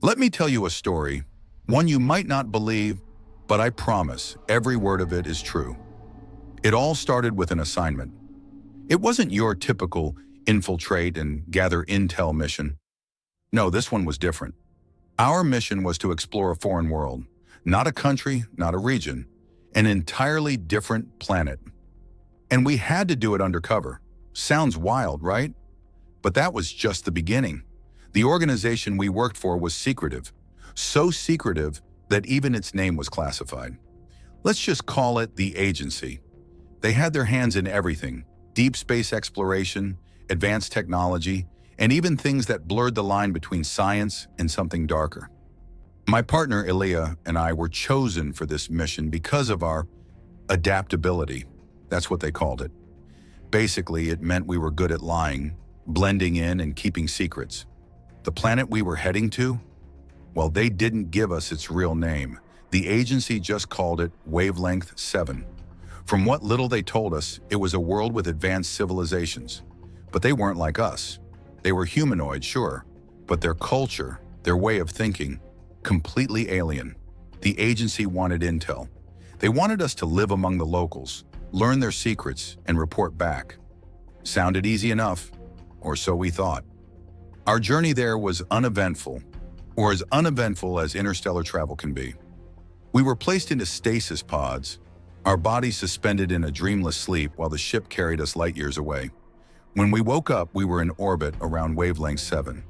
Let me tell you a story, one you might not believe, but I promise every word of it is true. It all started with an assignment. It wasn't your typical infiltrate and gather intel mission. No, this one was different. Our mission was to explore a foreign world, not a country, not a region, an entirely different planet. And we had to do it undercover. Sounds wild, right? But that was just the beginning. The organization we worked for was secretive, so secretive that even its name was classified. Let's just call it the agency. They had their hands in everything: deep space exploration, advanced technology, and even things that blurred the line between science and something darker. My partner Elia and I were chosen for this mission because of our adaptability. That's what they called it. Basically, it meant we were good at lying, blending in, and keeping secrets. The planet we were heading to? Well, they didn't give us its real name. The agency just called it Wavelength 7. From what little they told us, it was a world with advanced civilizations. But they weren't like us. They were humanoid, sure, but their culture, their way of thinking, completely alien. The agency wanted intel. They wanted us to live among the locals, learn their secrets, and report back. Sounded easy enough, or so we thought. Our journey there was uneventful, or as uneventful as interstellar travel can be. We were placed into stasis pods, our bodies suspended in a dreamless sleep while the ship carried us light years away. When we woke up, we were in orbit around wavelength 7.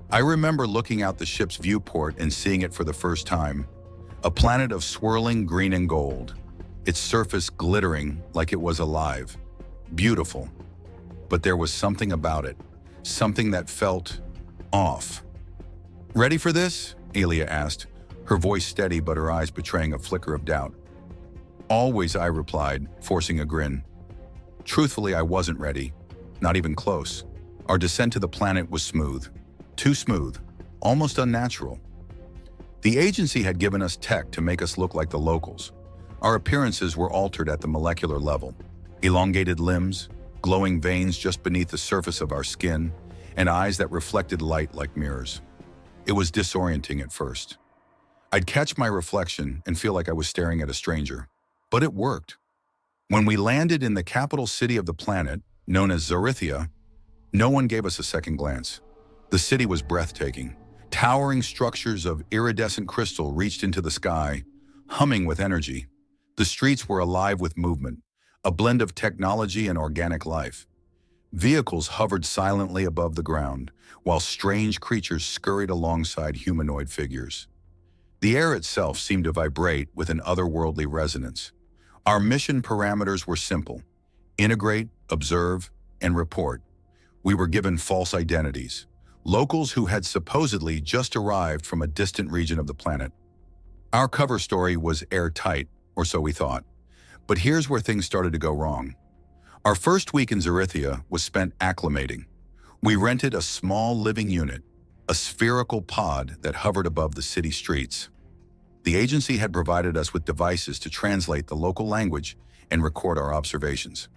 I remember looking out the ship's viewport and seeing it for the first time. A planet of swirling green and gold, its surface glittering like it was alive. Beautiful. But there was something about it, something that felt off. "Ready for this?" Elia asked, her voice steady but her eyes betraying a flicker of doubt. "Always," I replied, forcing a grin. Truthfully, I wasn't ready, not even close. Our descent to the planet was smooth. Too smooth, almost unnatural. The agency had given us tech to make us look like the locals. Our appearances were altered at the molecular level. Elongated limbs, glowing veins just beneath the surface of our skin, and eyes that reflected light like mirrors. It was disorienting at first. I'd catch my reflection and feel like I was staring at a stranger. But it worked. When we landed in the capital city of the planet, known as Zarithia, no one gave us a second glance. The city was breathtaking. Towering structures of iridescent crystal reached into the sky, humming with energy. The streets were alive with movement, a blend of technology and organic life. Vehicles hovered silently above the ground, while strange creatures scurried alongside humanoid figures. The air itself seemed to vibrate with an otherworldly resonance. Our mission parameters were simple: integrate, observe, and report. We were given false identities, locals who had supposedly just arrived from a distant region of the planet. Our cover story was airtight, or so we thought. But here's where things started to go wrong. Our first week in Zarithia was spent acclimating. We rented a small living unit, a spherical pod that hovered above the city streets. The agency had provided us with devices to translate the local language and record our observations.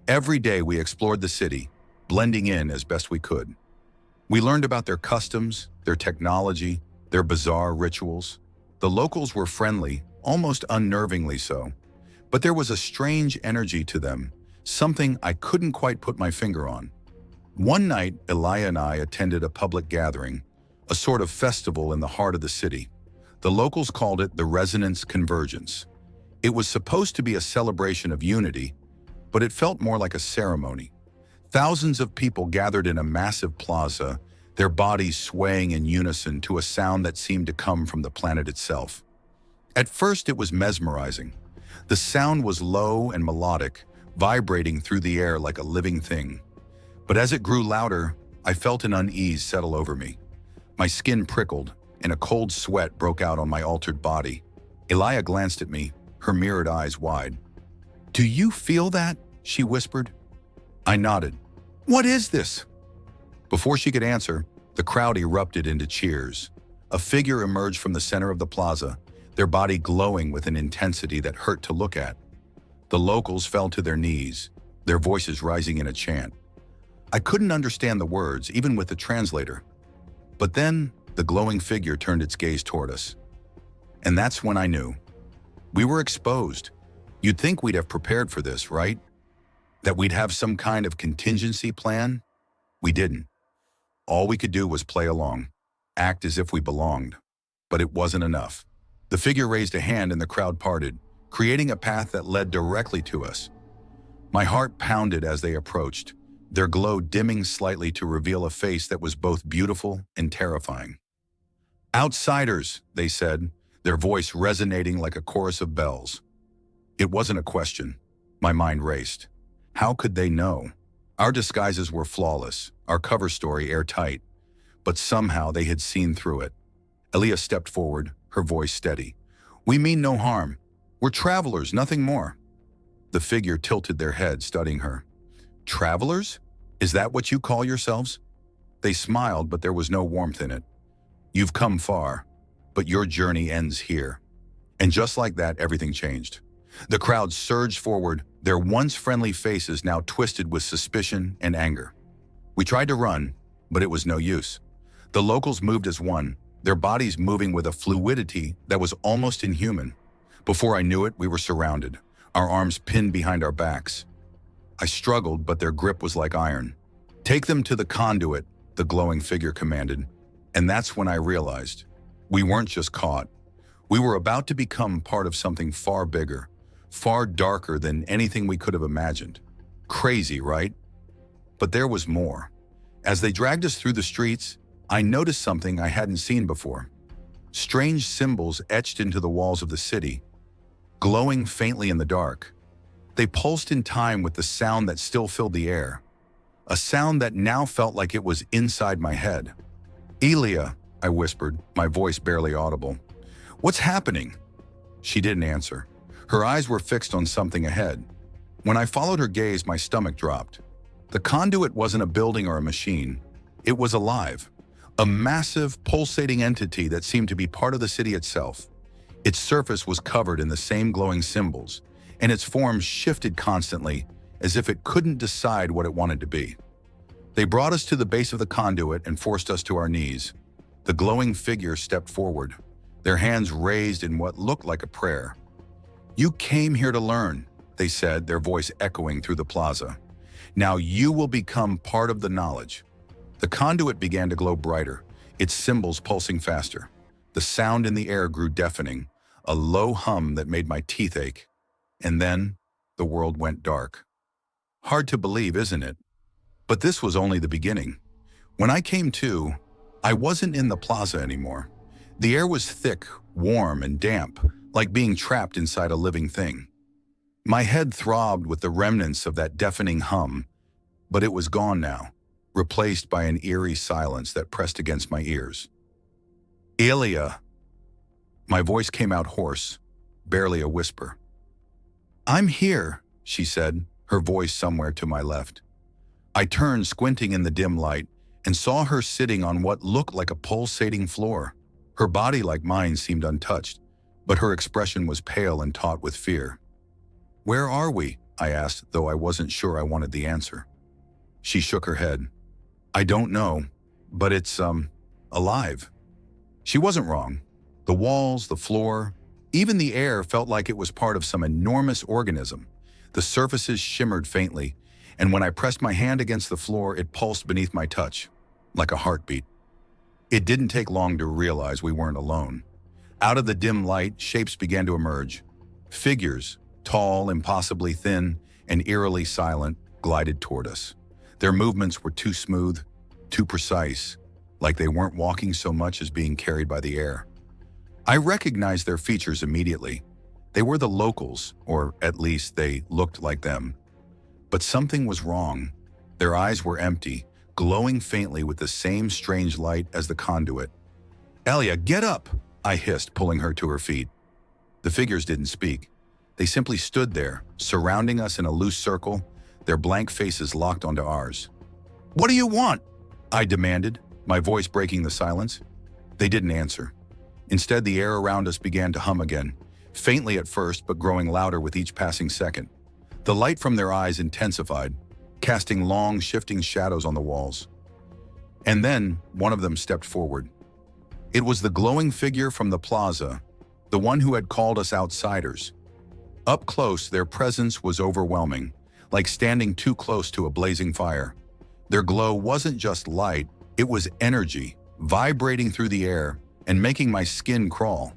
Every day we explored the city, blending in as best we could. We learned about their customs, their technology, their bizarre rituals. The locals were friendly, almost unnervingly so. But there was a strange energy to them, something I couldn't quite put my finger on. One night, Elia and I attended a public gathering, a sort of festival in the heart of the city. The locals called it the Resonance Convergence. It was supposed to be a celebration of unity, but it felt more like a ceremony. Thousands of people gathered in a massive plaza, their bodies swaying in unison to a sound that seemed to come from the planet itself. At first, it was mesmerizing. The sound was low and melodic, vibrating through the air like a living thing. But as it grew louder, I felt an unease settle over me. My skin prickled, and a cold sweat broke out on my altered body. Elia glanced at me, her mirrored eyes wide. "Do you feel that?" she whispered. I nodded. "What is this?" Before she could answer, the crowd erupted into cheers. A figure emerged from the center of the plaza, their body glowing with an intensity that hurt to look at. The locals fell to their knees, their voices rising in a chant. I couldn't understand the words, even with the translator. But then, The glowing figure turned its gaze toward us. And that's when I knew. We were exposed. You'd think we'd have prepared for this, right? That we'd have some kind of contingency plan? We didn't. All we could do was play along, act as if we belonged. But it wasn't enough. The figure raised a hand and the crowd parted, creating a path that led directly to us. My heart pounded as they approached, their glow dimming slightly to reveal a face that was both beautiful and terrifying. "Outsiders," they said, their voice resonating like a chorus of bells. It wasn't a question. My mind raced. How could they know? Our disguises were flawless, our cover story airtight, but somehow they had seen through it. Elia stepped forward, her voice steady. "We mean no harm. We're travelers, nothing more." The figure tilted their head, studying her. "Travelers? Is that what you call yourselves?" They smiled, but there was no warmth in it. "You've come far, but your journey ends here." And just like that, everything changed. The crowd surged forward, their once friendly faces now twisted with suspicion and anger. We tried to run, but it was no use. The locals moved as one, their bodies moving with a fluidity that was almost inhuman. Before I knew it, we were surrounded, our arms pinned behind our backs. I struggled, but their grip was like iron. "Take them to the conduit," the glowing figure commanded. And that's when I realized we weren't just caught. We were about to become part of something far bigger, far darker than anything we could have imagined. Crazy, right? But there was more. As they dragged us through the streets, I noticed something I hadn't seen before. Strange symbols etched into the walls of the city, glowing faintly in the dark. They pulsed in time with the sound that still filled the air, a sound that now felt like it was inside my head. "Elia," I whispered, my voice barely audible. "What's happening?" She didn't answer. Her eyes were fixed on something ahead. When I followed her gaze, my stomach dropped. The conduit wasn't a building or a machine. It was alive. A massive, pulsating entity that seemed to be part of the city itself. Its surface was covered in the same glowing symbols, and its form shifted constantly, as if it couldn't decide what it wanted to be. They brought us to the base of the conduit and forced us to our knees. The glowing figure stepped forward, their hands raised in what looked like a prayer. "You came here to learn," they said, their voice echoing through the plaza. "Now you will become part of the knowledge." The conduit began to glow brighter, its symbols pulsing faster. The sound in the air grew deafening, a low hum that made my teeth ache. And then, the world went dark. Hard to believe, isn't it? But this was only the beginning. When I came to, I wasn't in the plaza anymore. The air was thick, warm, and damp, like being trapped inside a living thing. My head throbbed with the remnants of that deafening hum, but it was gone now, replaced by an eerie silence that pressed against my ears. "Elia." My voice came out hoarse, barely a whisper. "I'm here," she said, her voice somewhere to my left. I turned, squinting in the dim light, and saw her sitting on what looked like a pulsating floor. Her body, like mine, seemed untouched, but her expression was pale and taut with fear. "Where are we?" I asked, though I wasn't sure I wanted the answer. She shook her head. "I don't know, but it's, alive." She wasn't wrong. The walls, the floor, even the air felt like it was part of some enormous organism. The surfaces shimmered faintly, and when I pressed my hand against the floor, it pulsed beneath my touch, like a heartbeat. It didn't take long to realize we weren't alone. Out of the dim light, shapes began to emerge. Figures, tall, impossibly thin, and eerily silent, glided toward us. Their movements were too smooth, too precise, like they weren't walking so much as being carried by the air. I recognized their features immediately. They were the locals, or at least they looked like them. But something was wrong. Their eyes were empty, glowing faintly with the same strange light as the conduit. "Elia, get up!" I hissed, pulling her to her feet. The figures didn't speak. They simply stood there, surrounding us in a loose circle, their blank faces locked onto ours. "What do you want?" I demanded, my voice breaking the silence. They didn't answer. Instead, the air around us began to hum again, faintly at first, but growing louder with each passing second. The light from their eyes intensified, casting long, shifting shadows on the walls. And then, one of them stepped forward. It was the glowing figure from the plaza, the one who had called us outsiders. Up close, their presence was overwhelming, like standing too close to a blazing fire. Their glow wasn't just light, it was energy, vibrating through the air and making my skin crawl.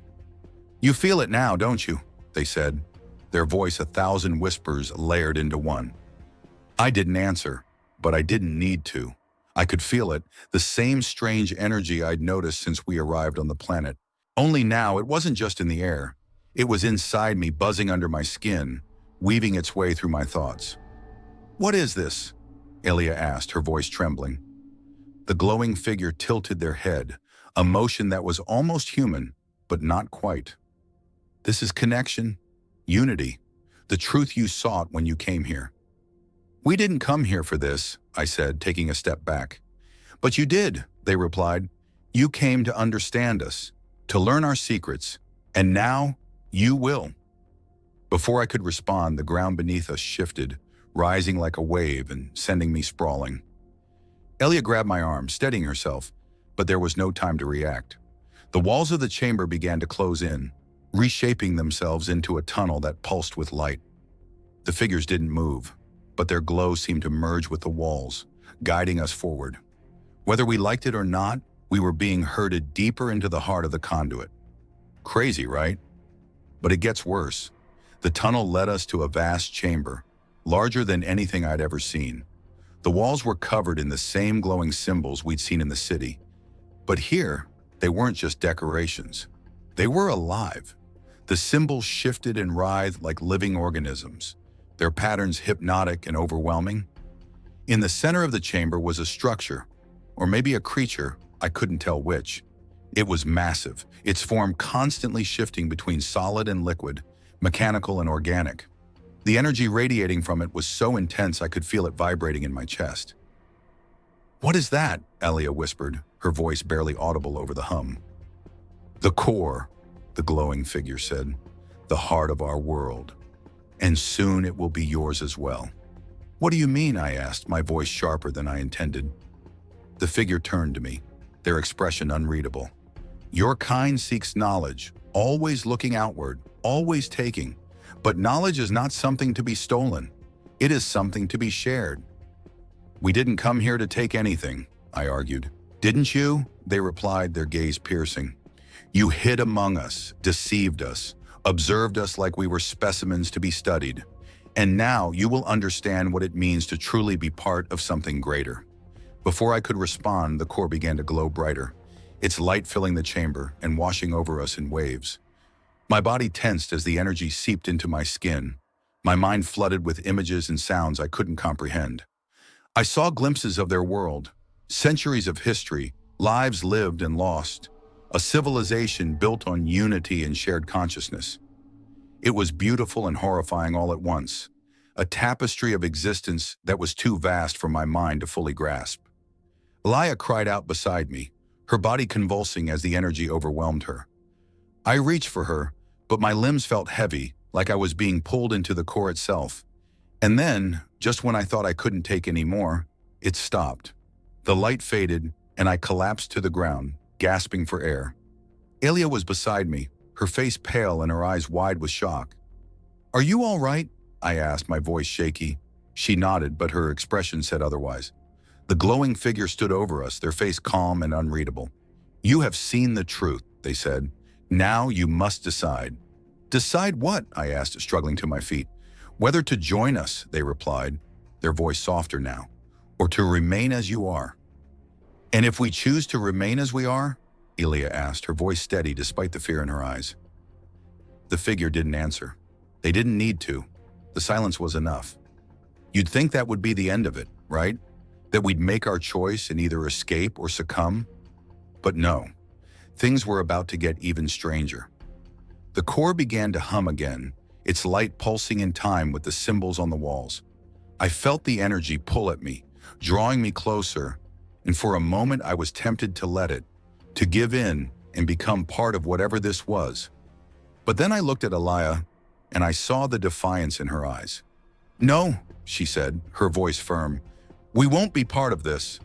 "You feel it now, don't you?" they said, their voice 1,000 whispers layered into one. I didn't answer, but I didn't need to. I could feel it, the same strange energy I'd noticed since we arrived on the planet. Only now it wasn't just in the air. It was inside me, buzzing under my skin, weaving its way through my thoughts. "What is this?" Elia asked, her voice trembling. The glowing figure tilted their head, a motion that was almost human, but not quite. "This is connection, unity, the truth you sought when you came here." "We didn't come here for this," I said, taking a step back. "But you did," they replied. "You came to understand us, to learn our secrets, and now you will." Before I could respond, the ground beneath us shifted, rising like a wave and sending me sprawling. Elia grabbed my arm, steadying herself, but there was no time to react. The walls of the chamber began to close in, reshaping themselves into a tunnel that pulsed with light. The figures didn't move, but their glow seemed to merge with the walls, guiding us forward. Whether we liked it or not, we were being herded deeper into the heart of the conduit. Crazy, right? But it gets worse. The tunnel led us to a vast chamber, larger than anything I'd ever seen. The walls were covered in the same glowing symbols we'd seen in the city. But here, they weren't just decorations. They were alive. The symbols shifted and writhed like living organisms, their patterns hypnotic and overwhelming. In the center of the chamber was a structure, or maybe a creature, I couldn't tell which. It was massive, its form constantly shifting between solid and liquid, mechanical and organic. The energy radiating from it was so intense I could feel it vibrating in my chest. "What is that?" Elia whispered, her voice barely audible over the hum. "The core," the glowing figure said, "the heart of our world. And soon it will be yours as well." "What do you mean?" I asked, my voice sharper than I intended. The figure turned to me, their expression unreadable. "Your kind seeks knowledge, always looking outward, always taking. But knowledge is not something to be stolen. It is something to be shared." "We didn't come here to take anything," I argued. "Didn't you?" they replied, their gaze piercing. "You hid among us, deceived us, observed us like we were specimens to be studied. And now you will understand what it means to truly be part of something greater." Before I could respond, the core began to glow brighter, its light filling the chamber and washing over us in waves. My body tensed as the energy seeped into my skin, my mind flooded with images and sounds I couldn't comprehend. I saw glimpses of their world, centuries of history, lives lived and lost, a civilization built on unity and shared consciousness. It was beautiful and horrifying all at once, a tapestry of existence that was too vast for my mind to fully grasp. Elia cried out beside me, her body convulsing as the energy overwhelmed her. I reached for her, but my limbs felt heavy, like I was being pulled into the core itself. And then, just when I thought I couldn't take any more, it stopped. The light faded, and I collapsed to the ground, gasping for air. Elia was beside me, her face pale and her eyes wide with shock. "Are you all right?" I asked, my voice shaky. She nodded, but her expression said otherwise. The glowing figure stood over us, their face calm and unreadable. "You have seen the truth," they said. "Now you must decide." "Decide what?" I asked, struggling to my feet. "Whether to join us," they replied, their voice softer now, "or to remain as you are." "And if we choose to remain as we are?" Elia asked, her voice steady despite the fear in her eyes. The figure didn't answer. They didn't need to. The silence was enough. You'd think that would be the end of it, right? That we'd make our choice and either escape or succumb? But no. Things were about to get even stranger. The core began to hum again, its light pulsing in time with the symbols on the walls. I felt the energy pull at me, drawing me closer, and for a moment I was tempted to let it, to give in and become part of whatever this was. But then I looked at Elia, and I saw the defiance in her eyes. "No," she said, her voice firm. "We won't be part of this."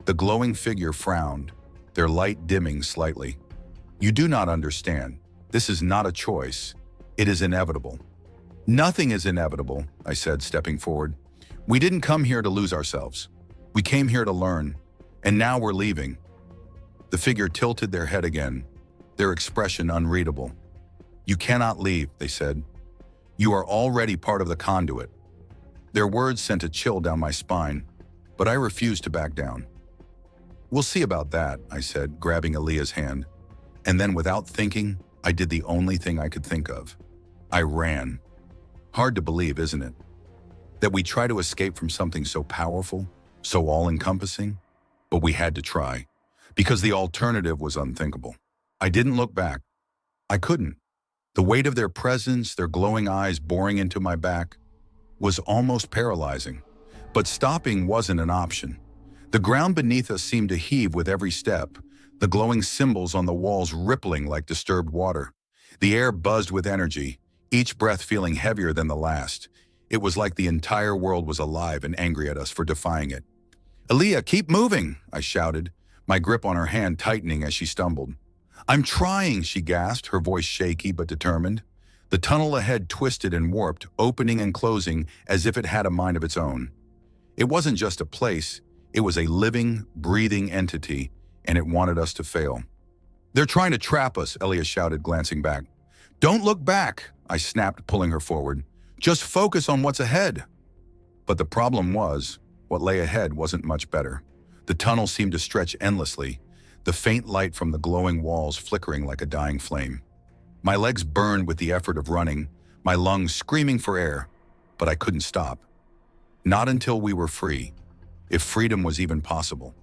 The glowing figure frowned, their light dimming slightly. You do not understand. This is not a choice. It is inevitable. Nothing is inevitable, I said, stepping forward. We didn't come here to lose ourselves. We came here to learn, and now we're leaving. The figure tilted their head again, their expression unreadable. You cannot leave, they said. You are already part of the conduit. Their words sent a chill down my spine, but I refused to back down. We'll see about that, I said, grabbing Elia's hand. And then without thinking, I did the only thing I could think of. I ran. Hard to believe, isn't it? That we try to escape from something so powerful, so all-encompassing, but we had to try, because the alternative was unthinkable. I didn't look back. I couldn't. The weight of their presence, their glowing eyes boring into my back, was almost paralyzing. But stopping wasn't an option. The ground beneath us seemed to heave with every step, the glowing symbols on the walls rippling like disturbed water. The air buzzed with energy, each breath feeling heavier than the last. It was like the entire world was alive and angry at us for defying it. "Elia, keep moving," I shouted, my grip on her hand tightening as she stumbled. "I'm trying," she gasped, her voice shaky but determined. The tunnel ahead twisted and warped, opening and closing as if it had a mind of its own. It wasn't just a place, it was a living, breathing entity, and it wanted us to fail. "They're trying to trap us," Elia shouted, glancing back. "Don't look back," I snapped, pulling her forward. "Just focus on what's ahead." But the problem was, what lay ahead wasn't much better. The tunnel seemed to stretch endlessly, the faint light from the glowing walls flickering like a dying flame. My legs burned with the effort of running, my lungs screaming for air, but I couldn't stop. Not until we were free, if freedom was even possible.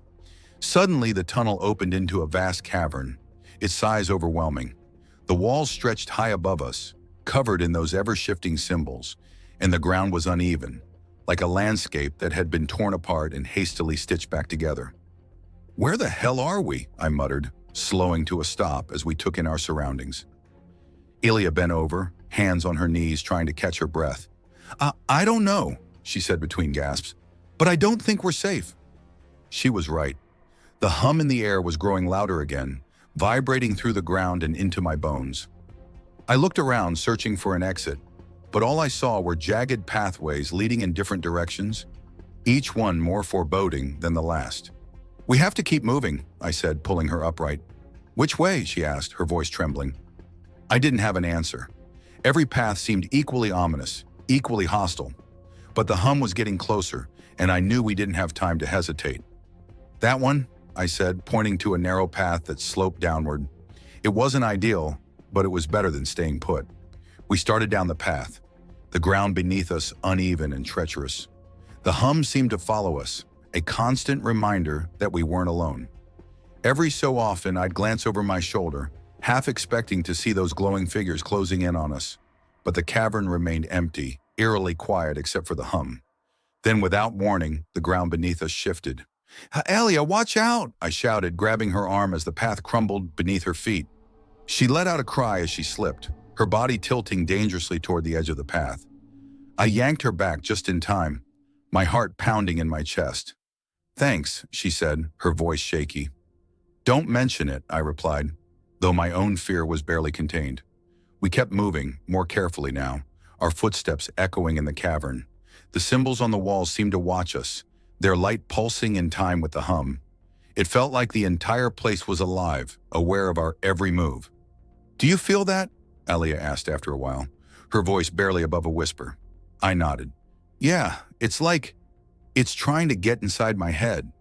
Suddenly, the tunnel opened into a vast cavern, its size overwhelming. The walls stretched high above us, covered in those ever-shifting symbols, and the ground was uneven, like a landscape that had been torn apart and hastily stitched back together. "Where the hell are we?" I muttered, slowing to a stop as we took in our surroundings. Elia bent over, hands on her knees, trying to catch her breath. I don't know," she said between gasps, "but I don't think we're safe." She was right. The hum in the air was growing louder again, vibrating through the ground and into my bones. I looked around, searching for an exit, but all I saw were jagged pathways leading in different directions, each one more foreboding than the last. "We have to keep moving," I said, pulling her upright. "Which way?" she asked, her voice trembling. I didn't have an answer. Every path seemed equally ominous, equally hostile. But the hum was getting closer, and I knew we didn't have time to hesitate. "That one," I said, pointing to a narrow path that sloped downward. It wasn't ideal, but it was better than staying put. We started down the path, the ground beneath us uneven and treacherous. The hum seemed to follow us, a constant reminder that we weren't alone. Every so often, I'd glance over my shoulder, half expecting to see those glowing figures closing in on us. But the cavern remained empty, eerily quiet except for the hum. Then, without warning, the ground beneath us shifted. "Elia, watch out!" I shouted, grabbing her arm as the path crumbled beneath her feet. She let out a cry as she slipped, her body tilting dangerously toward the edge of the path. I yanked her back just in time, my heart pounding in my chest. "Thanks," she said, her voice shaky. "Don't mention it," I replied, though my own fear was barely contained. We kept moving, more carefully now, our footsteps echoing in the cavern. The symbols on the walls seemed to watch us, their light pulsing in time with the hum. It felt like the entire place was alive, aware of our every move. "Do you feel that?" Elia asked after a while, her voice barely above a whisper. I nodded. "Yeah, it's like it's trying to get inside my head."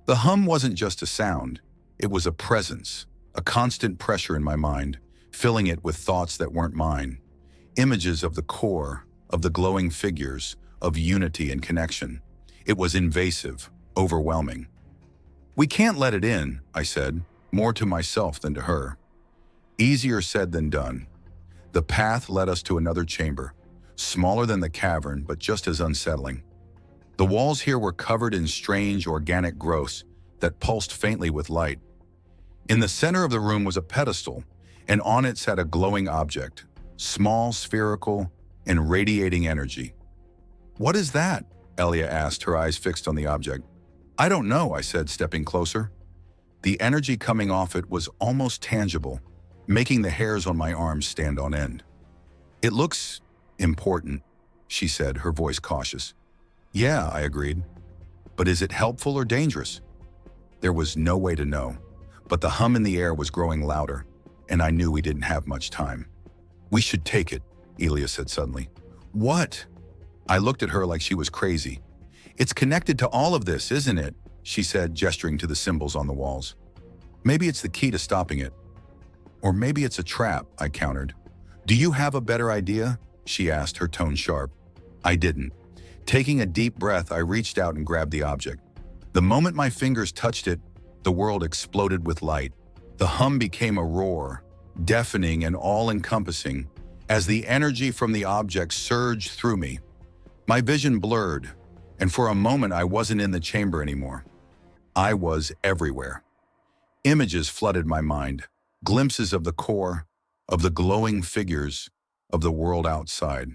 The hum wasn't just a sound, it was a presence, a constant pressure in my mind, filling it with thoughts that weren't mine. Images of the core, of the glowing figures, of unity and connection. It was invasive, overwhelming. "We can't let it in," I said, more to myself than to her. Easier said than done. The path led us to another chamber, smaller than the cavern, but just as unsettling. The walls here were covered in strange organic growths that pulsed faintly with light. In the center of the room was a pedestal, and on it sat a glowing object, small, spherical, and radiating energy. "What is that?" Elia asked, her eyes fixed on the object. "I don't know," I said, stepping closer. The energy coming off it was almost tangible, making the hairs on my arms stand on end. "It looks important," she said, her voice cautious. "Yeah," I agreed. "But is it helpful or dangerous?" There was no way to know, but the hum in the air was growing louder, and I knew we didn't have much time. "We should take it," Elia said suddenly. "What?" I looked at her like she was crazy. "It's connected to all of this, isn't it?" she said, gesturing to the symbols on the walls. "Maybe it's the key to stopping it. Or maybe it's a trap," I countered. "Do you have a better idea?" she asked, her tone sharp. I didn't. Taking a deep breath, I reached out and grabbed the object. The moment my fingers touched it, the world exploded with light. The hum became a roar, deafening and all-encompassing, as the energy from the object surged through me. My vision blurred, and for a moment I wasn't in the chamber anymore. I was everywhere. Images flooded my mind, glimpses of the core, of the glowing figures, of the world outside.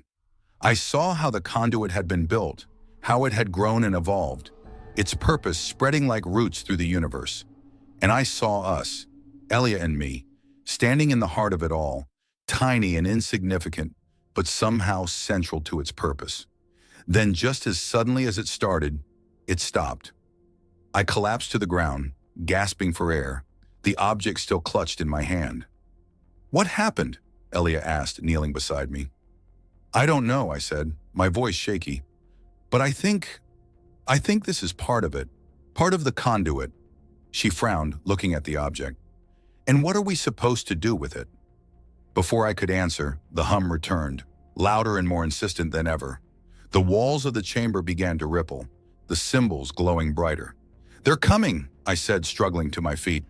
I saw how the conduit had been built, how it had grown and evolved, its purpose spreading like roots through the universe. And I saw us, Elia and me, standing in the heart of it all, tiny and insignificant, but somehow central to its purpose. Then, just as suddenly as it started, it stopped. I collapsed to the ground, gasping for air, the object still clutched in my hand. "What happened?" Elia asked, kneeling beside me. "I don't know," I said, my voice shaky. "But I think this is part of it, part of the conduit." She frowned, looking at the object. "And what are we supposed to do with it?" Before I could answer, the hum returned, louder and more insistent than ever. The walls of the chamber began to ripple, the symbols glowing brighter. "They're coming," I said, struggling to my feet.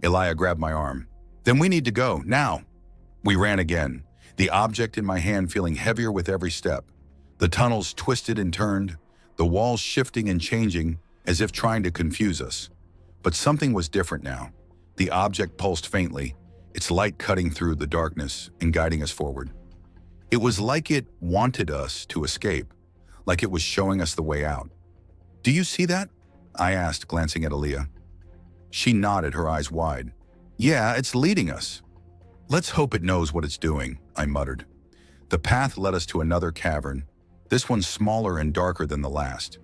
Elia grabbed my arm. "Then we need to go, now." We ran again, the object in my hand feeling heavier with every step. The tunnels twisted and turned, the walls shifting and changing as if trying to confuse us. But something was different now. The object pulsed faintly, its light cutting through the darkness and guiding us forward. It was like it wanted us to escape, like it was showing us the way out. "Do you see that?" I asked, glancing at Elia. She nodded, her eyes wide. "Yeah, it's leading us." "Let's hope it knows what it's doing," I muttered. The path led us to another cavern, this one smaller and darker than the last.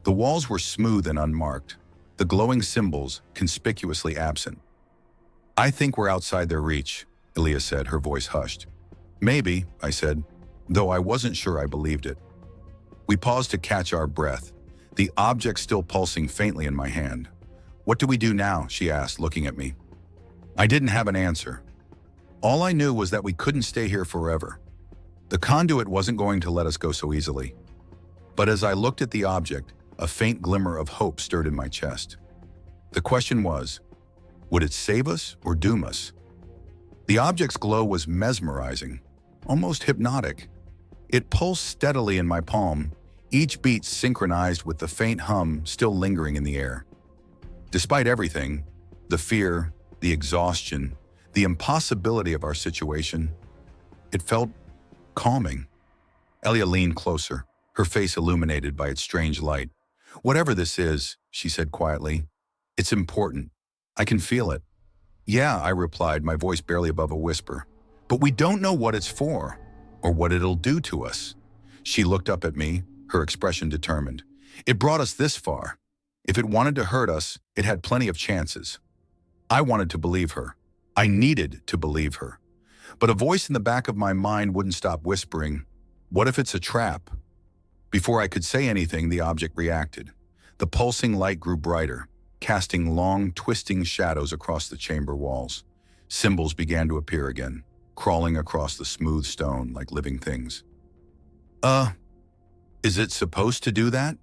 The walls were smooth and unmarked, the glowing symbols conspicuously absent. "I think we're outside their reach," Elia said, her voice hushed. "Maybe," I said, though I wasn't sure I believed it. We paused to catch our breath, the object still pulsing faintly in my hand. "What do we do now?" she asked, looking at me. I didn't have an answer. All I knew was that we couldn't stay here forever. The conduit wasn't going to let us go so easily. But as I looked at the object, a faint glimmer of hope stirred in my chest. The question was, would it save us or doom us? The object's glow was mesmerizing, almost hypnotic. It pulsed steadily in my palm, each beat synchronized with the faint hum still lingering in the air. Despite everything, the fear, the exhaustion, the impossibility of our situation, it felt calming. Elia leaned closer, her face illuminated by its strange light. "Whatever this is," she said quietly, "it's important. I can feel it." "Yeah," I replied, my voice barely above a whisper. "But we don't know what it's for, or what it'll do to us." She looked up at me, her expression determined. "It brought us this far. If it wanted to hurt us, it had plenty of chances." I wanted to believe her. I needed to believe her. But a voice in the back of my mind wouldn't stop whispering, "What if it's a trap?" Before I could say anything, the object reacted. The pulsing light grew brighter, casting long, twisting shadows across the chamber walls. Symbols began to appear again, crawling across the smooth stone like living things. Is it supposed to do that?"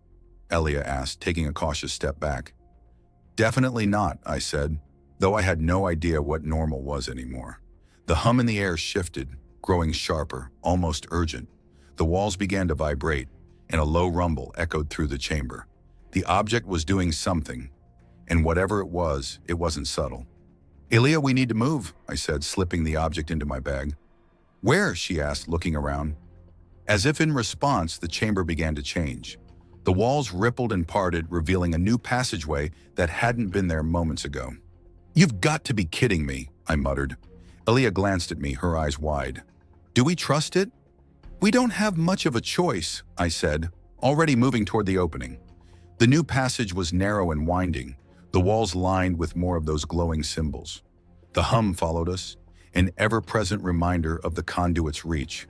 Elia asked, taking a cautious step back. "Definitely not," I said, though I had no idea what normal was anymore. The hum in the air shifted, growing sharper, almost urgent. The walls began to vibrate, and a low rumble echoed through the chamber. The object was doing something, and whatever it wasn't subtle. "Elia, we need to move," I said, slipping the object into my bag. "Where?" she asked, looking around. As if in response, the chamber began to change. The walls rippled and parted, revealing a new passageway that hadn't been there moments ago. You've got to be kidding me, I muttered. Elia glanced at me, her eyes wide. Do we trust it? We don't have much of a choice, I said, already moving toward the opening. The new passage was narrow and winding, the walls lined with more of those glowing symbols. The hum followed us, an ever-present reminder of the conduit's reach.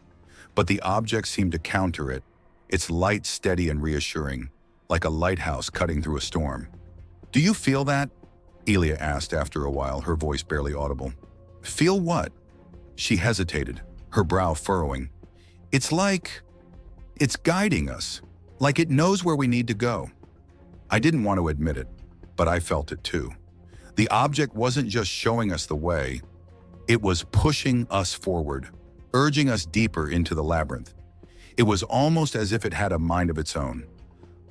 But the object seemed to counter it, its light steady and reassuring, like a lighthouse cutting through a storm. Do you feel that? Elia asked after a while, her voice barely audible. Feel what? She hesitated, her brow furrowing. It's like it's guiding us, like it knows where we need to go. I didn't want to admit it, but I felt it too. The object wasn't just showing us the way, it was pushing us forward, urging us deeper into the labyrinth. It was almost as if it had a mind of its own.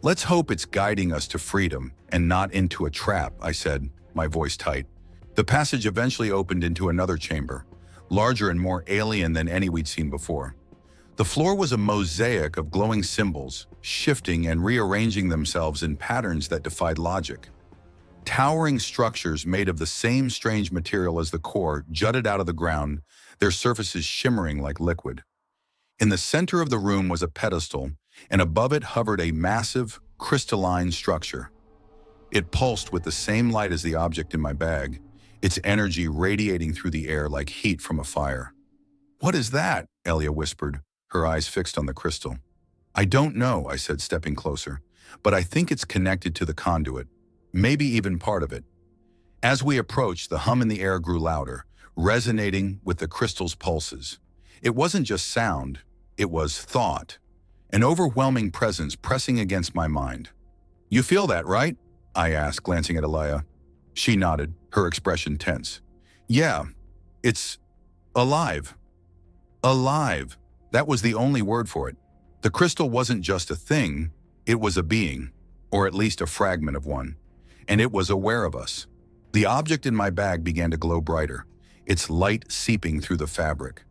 Let's hope it's guiding us to freedom and not into a trap, I said, my voice tight. The passage eventually opened into another chamber, larger and more alien than any we'd seen before. The floor was a mosaic of glowing symbols, shifting and rearranging themselves in patterns that defied logic. Towering structures made of the same strange material as the core jutted out of the ground, their surfaces shimmering like liquid. In the center of the room was a pedestal, and above it hovered a massive, crystalline structure. It pulsed with the same light as the object in my bag, its energy radiating through the air like heat from a fire. What is that? Elia whispered, her eyes fixed on the crystal. I don't know, I said, stepping closer, but I think it's connected to the conduit, maybe even part of it. As we approached, the hum in the air grew louder, resonating with the crystal's pulses. It wasn't just sound, it was thought, an overwhelming presence pressing against my mind. You feel that, right? I asked, glancing at Elia. She nodded, her expression tense. Yeah, it's alive. Alive. That was the only word for it. The crystal wasn't just a thing, it was a being, or at least a fragment of one, and it was aware of us. The object in my bag began to glow brighter, its light seeping through the fabric.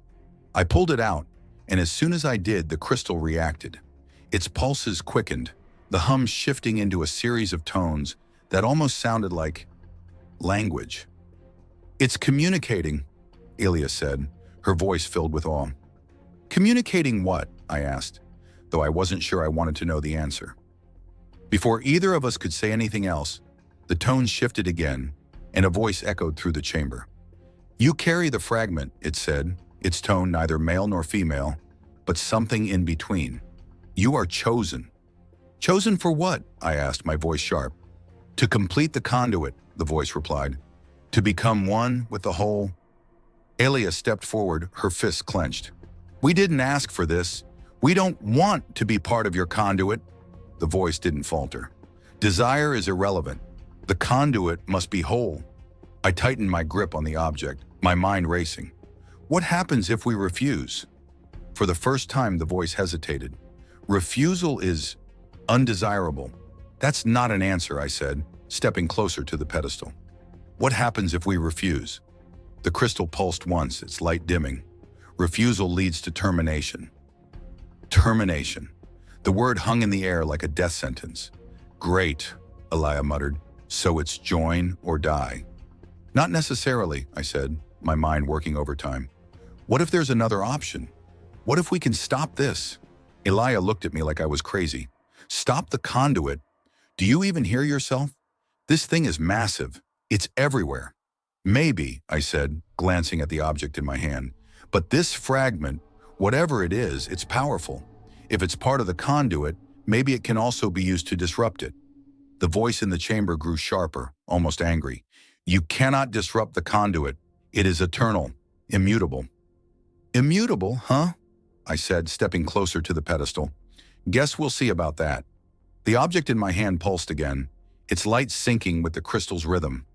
I pulled it out, and as soon as I did, the crystal reacted. Its pulses quickened, the hum shifting into a series of tones that almost sounded like language. It's communicating, Elia said, her voice filled with awe. Communicating what? I asked, though I wasn't sure I wanted to know the answer. Before either of us could say anything else, the tone shifted again, and a voice echoed through the chamber. You carry the fragment, it said, its tone neither male nor female, but something in between. You are chosen. Chosen for what? I asked, my voice sharp. To complete the conduit, the voice replied. To become one with the whole. Elia stepped forward, her fists clenched. We didn't ask for this. We don't want to be part of your conduit. The voice didn't falter. Desire is irrelevant. The conduit must be whole. I tightened my grip on the object, my mind racing. What happens if we refuse? For the first time, the voice hesitated. Refusal is undesirable. That's not an answer, I said, stepping closer to the pedestal. What happens if we refuse? The crystal pulsed once, its light dimming. Refusal leads to termination. Termination. The word hung in the air like a death sentence. Great, Elia muttered. So it's join or die. Not necessarily, I said, my mind working overtime. What if there's another option? What if we can stop this? Elia looked at me like I was crazy. Stop the conduit? Do you even hear yourself? This thing is massive. It's everywhere. Maybe, I said, glancing at the object in my hand. But this fragment, whatever it is, it's powerful. If it's part of the conduit, maybe it can also be used to disrupt it. The voice in the chamber grew sharper, almost angry. You cannot disrupt the conduit. It is eternal, immutable. Immutable, huh? I said, stepping closer to the pedestal. Guess we'll see about that. The object in my hand pulsed again, its light syncing with the crystal's rhythm.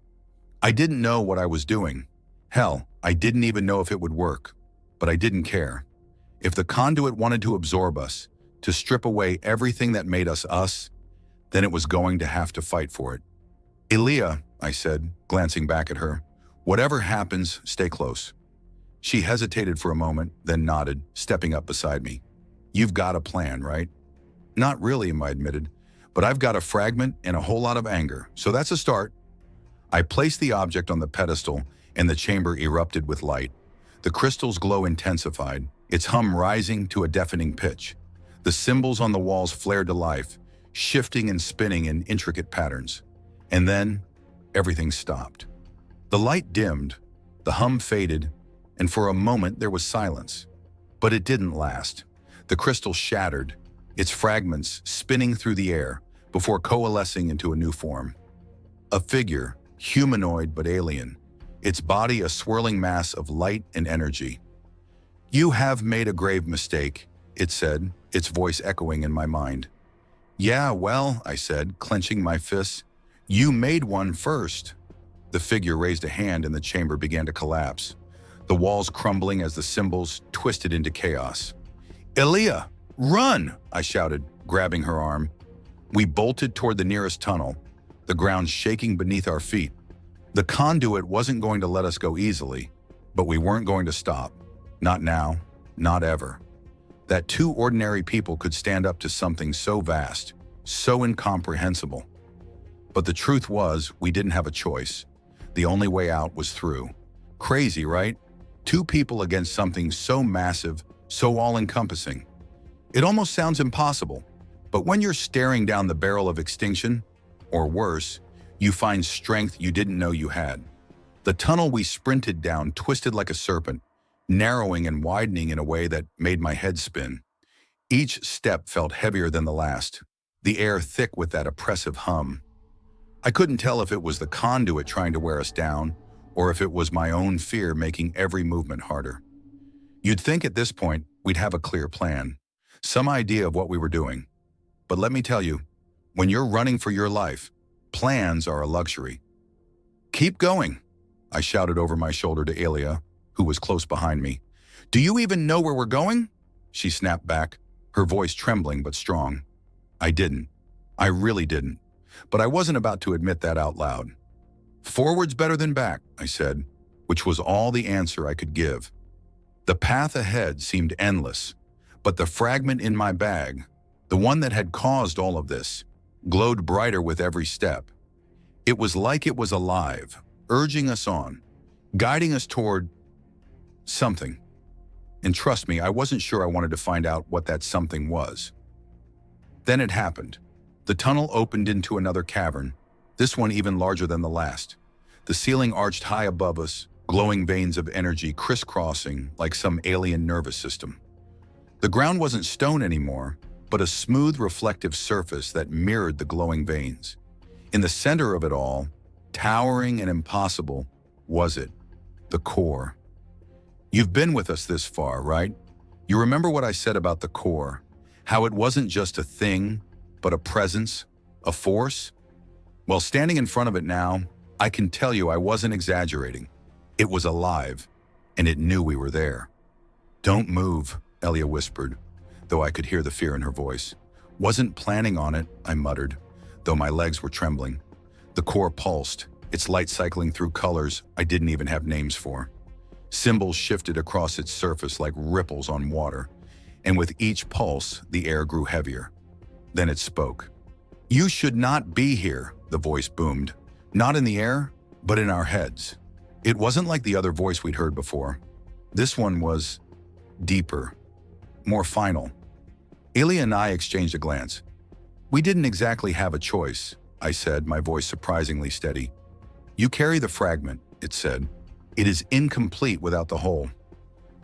I didn't know what I was doing. Hell, I didn't even know if it would work. But I didn't care. If the conduit wanted to absorb us, to strip away everything that made us us, then it was going to have to fight for it. Elia, I said, glancing back at her, whatever happens, stay close. She hesitated for a moment, then nodded, stepping up beside me. You've got a plan, right? Not really, I admitted, but I've got a fragment and a whole lot of anger, so that's a start. I placed the object on the pedestal, and the chamber erupted with light. The crystal's glow intensified, its hum rising to a deafening pitch. The symbols on the walls flared to life, shifting and spinning in intricate patterns. And then, everything stopped. The light dimmed, the hum faded, and for a moment there was silence. But it didn't last. The crystal shattered, its fragments spinning through the air before coalescing into a new form. A figure, humanoid but alien, its body a swirling mass of light and energy. "You have made a grave mistake," it said, its voice echoing in my mind. "Yeah, well," I said, clenching my fists, "you made one first." The figure raised a hand and the chamber began to collapse, the walls crumbling as the symbols twisted into chaos. "Elia, run!" I shouted, grabbing her arm. We bolted toward the nearest tunnel, the ground shaking beneath our feet. The conduit wasn't going to let us go easily, but we weren't going to stop. Not now, not ever. That two ordinary people could stand up to something so vast, so incomprehensible. But the truth was, we didn't have a choice. The only way out was through. Crazy, right? Two people against something so massive, so all-encompassing. It almost sounds impossible, but when you're staring down the barrel of extinction, or worse, you find strength you didn't know you had. The tunnel we sprinted down twisted like a serpent, narrowing and widening in a way that made my head spin. Each step felt heavier than the last, the air thick with that oppressive hum. I couldn't tell if it was the conduit trying to wear us down, or if it was my own fear making every movement harder. You'd think at this point we'd have a clear plan, some idea of what we were doing. But let me tell you, when you're running for your life, plans are a luxury. "Keep going," I shouted over my shoulder to Elia, who was close behind me. "Do you even know where we're going?" She snapped back, her voice trembling but strong. I didn't. I really didn't. But I wasn't about to admit that out loud. "Forward's better than back," I said, which was all the answer I could give. The path ahead seemed endless, but the fragment in my bag, the one that had caused all of this, glowed brighter with every step. It was like it was alive, urging us on, guiding us toward something. And trust me, I wasn't sure I wanted to find out what that something was. Then it happened. The tunnel opened into another cavern, this one even larger than the last. The ceiling arched high above us, glowing veins of energy crisscrossing like some alien nervous system. The ground wasn't stone anymore, but a smooth reflective surface that mirrored the glowing veins. In the center of it all, towering and impossible, was it, the core. You've been with us this far, right? You remember what I said about the core, how it wasn't just a thing, but a presence, a force? Well, standing in front of it now, I can tell you I wasn't exaggerating. It was alive, and it knew we were there. "Don't move," Elia whispered, though I could hear the fear in her voice. "Wasn't planning on it," I muttered, though my legs were trembling. The core pulsed, its light cycling through colors I didn't even have names for. Symbols shifted across its surface like ripples on water, and with each pulse, the air grew heavier. Then it spoke. "You should not be here," the voice boomed. Not in the air, but in our heads. It wasn't like the other voice we'd heard before. This one was deeper, more final. Elia and I exchanged a glance. "We didn't exactly have a choice," I said, my voice surprisingly steady. "You carry the fragment," it said. "It is incomplete without the whole."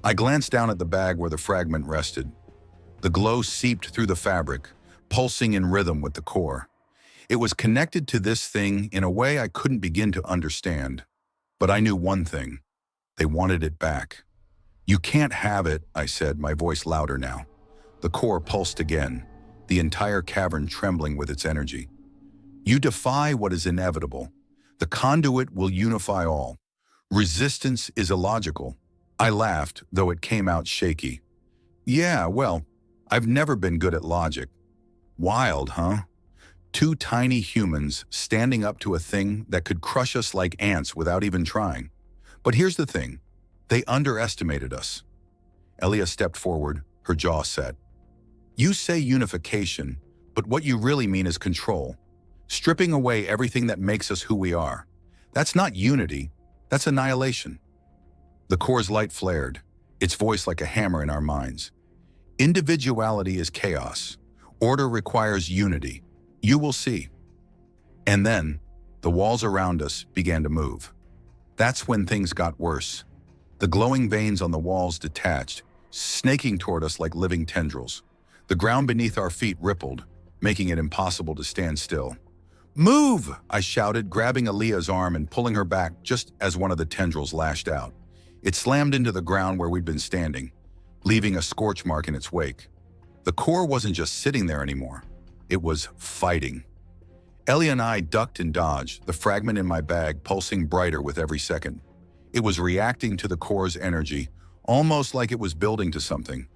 I glanced down at the bag where the fragment rested. The glow seeped through the fabric, pulsing in rhythm with the core. It was connected to this thing in a way I couldn't begin to understand. But I knew one thing. They wanted it back. "You can't have it," I said, my voice louder now. The core pulsed again, the entire cavern trembling with its energy. "You defy what is inevitable. The conduit will unify all. Resistance is illogical." I laughed, though it came out shaky. "Yeah, well, I've never been good at logic." Wild, huh? Two tiny humans standing up to a thing that could crush us like ants without even trying. But here's the thing. They underestimated us. Elia stepped forward, her jaw set. "You say unification, but what you really mean is control. Stripping away everything that makes us who we are. That's not unity, that's annihilation. The core's light flared, its voice like a hammer in our minds. Individuality is chaos. Order requires unity. You will see. And then, the walls around us began to move. That's when things got worse. The glowing veins on the walls detached, snaking toward us like living tendrils. The ground beneath our feet rippled, making it impossible to stand still. "Move!" I shouted, grabbing Elia's arm and pulling her back just as one of the tendrils lashed out. It slammed into the ground where we'd been standing, leaving a scorch mark in its wake. The core wasn't just sitting there anymore. It was fighting. Elia and I ducked and dodged, the fragment in my bag pulsing brighter with every second. It was reacting to the core's energy, almost like it was building to something.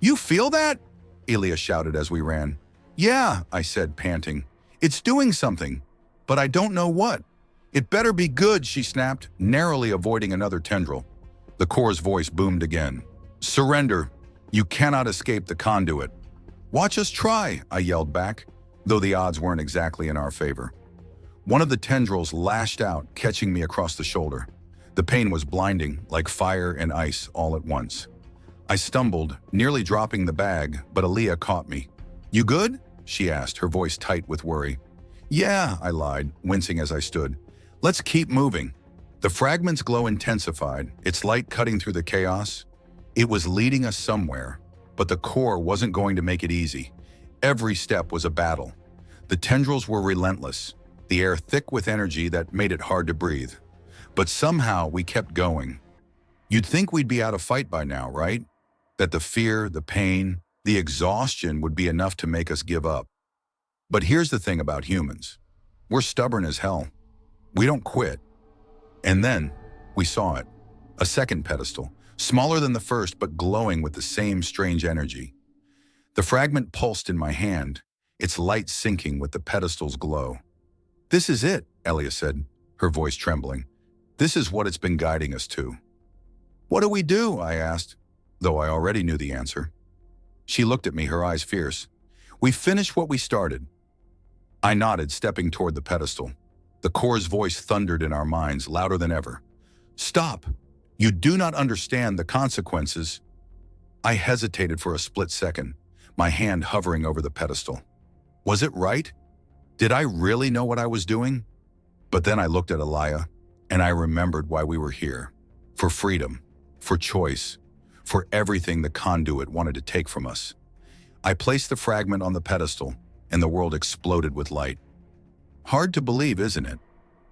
"You feel that?" Elia shouted as we ran. "Yeah," I said, panting. "It's doing something, but I don't know what." "It better be good," she snapped, narrowly avoiding another tendril. The core's voice boomed again. "Surrender. You cannot escape the conduit." "Watch us try," I yelled back, though the odds weren't exactly in our favor. One of the tendrils lashed out, catching me across the shoulder. The pain was blinding, like fire and ice all at once. I stumbled, nearly dropping the bag, but Elia caught me. "You good?" she asked, her voice tight with worry. "Yeah," I lied, wincing as I stood. "Let's keep moving." The fragment's glow intensified, its light cutting through the chaos. It was leading us somewhere, but the core wasn't going to make it easy. Every step was a battle. The tendrils were relentless, the air thick with energy that made it hard to breathe. But somehow we kept going. You'd think we'd be out of fight by now, right? That the fear, the pain, the exhaustion would be enough to make us give up. But here's the thing about humans. We're stubborn as hell. We don't quit. And then, we saw it. A second pedestal, smaller than the first but glowing with the same strange energy. The fragment pulsed in my hand, its light sinking with the pedestal's glow. "This is it," Elia said, her voice trembling. "This is what it's been guiding us to." "What do we do?" I asked, though I already knew the answer. She looked at me, her eyes fierce. "We finish what we started." I nodded, stepping toward the pedestal. The core's voice thundered in our minds, louder than ever. "Stop! You do not understand the consequences." I hesitated for a split second, my hand hovering over the pedestal. Was it right? Did I really know what I was doing? But then I looked at Elia, and I remembered why we were here. For freedom, for choice, for everything the conduit wanted to take from us. I placed the fragment on the pedestal, and the world exploded with light. Hard to believe, isn't it?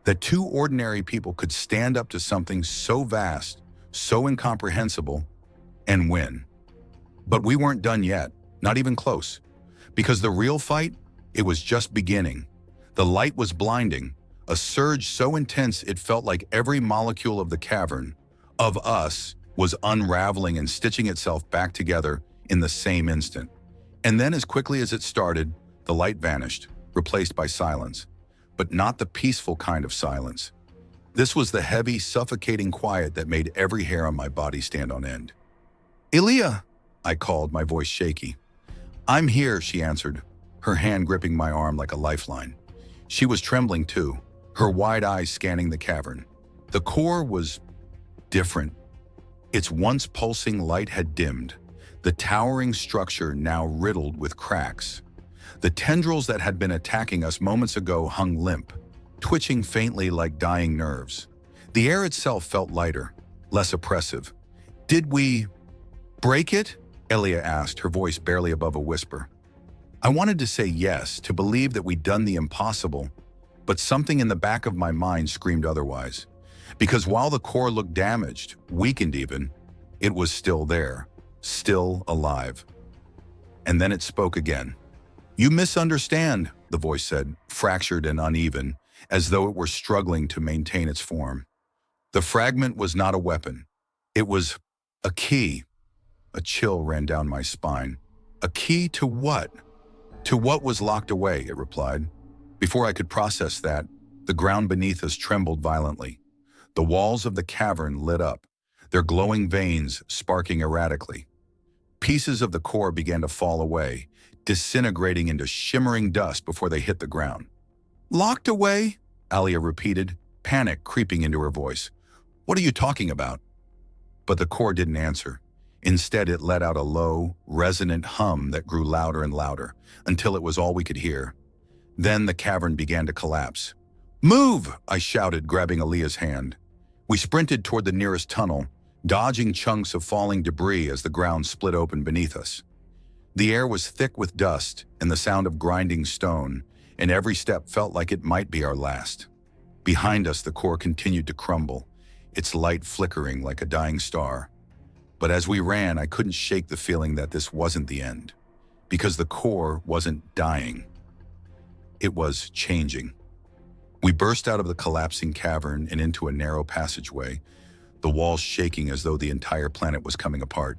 That two ordinary people could stand up to something so vast, so incomprehensible, and win. But we weren't done yet, not even close. Because the real fight, it was just beginning. The light was blinding, a surge so intense it felt like every molecule of the cavern, of us, was unraveling and stitching itself back together in the same instant. And then as quickly as it started, the light vanished, replaced by silence. But not the peaceful kind of silence. This was the heavy, suffocating quiet that made every hair on my body stand on end. "Elia!" I called, my voice shaky. "I'm here," she answered, her hand gripping my arm like a lifeline. She was trembling too, her wide eyes scanning the cavern. The core was different. Its once pulsing light had dimmed, the towering structure now riddled with cracks. The tendrils that had been attacking us moments ago hung limp, twitching faintly like dying nerves. The air itself felt lighter, less oppressive. "Did we break it?" Elia asked, her voice barely above a whisper. I wanted to say yes, to believe that we'd done the impossible, but something in the back of my mind screamed otherwise. Because while the core looked damaged, weakened even, it was still there, still alive. And then it spoke again. "You misunderstand," the voice said, fractured and uneven, as though it were struggling to maintain its form. The fragment was not a weapon. It was a key. A chill ran down my spine. "A key to what?" "To what was locked away," it replied. Before I could process that, the ground beneath us trembled violently. The walls of the cavern lit up, their glowing veins sparking erratically. Pieces of the core began to fall away, disintegrating into shimmering dust before they hit the ground. "Locked away?" Elia repeated, panic creeping into her voice. "What are you talking about?" But the core didn't answer. Instead, it let out a low, resonant hum that grew louder and louder, until it was all we could hear. Then the cavern began to collapse. "Move!" I shouted, grabbing Elia's hand. We sprinted toward the nearest tunnel, dodging chunks of falling debris as the ground split open beneath us. The air was thick with dust and the sound of grinding stone, and every step felt like it might be our last. Behind us, the core continued to crumble, its light flickering like a dying star. But as we ran, I couldn't shake the feeling that this wasn't the end, because the core wasn't dying. It was changing. We burst out of the collapsing cavern and into a narrow passageway, the walls shaking as though the entire planet was coming apart.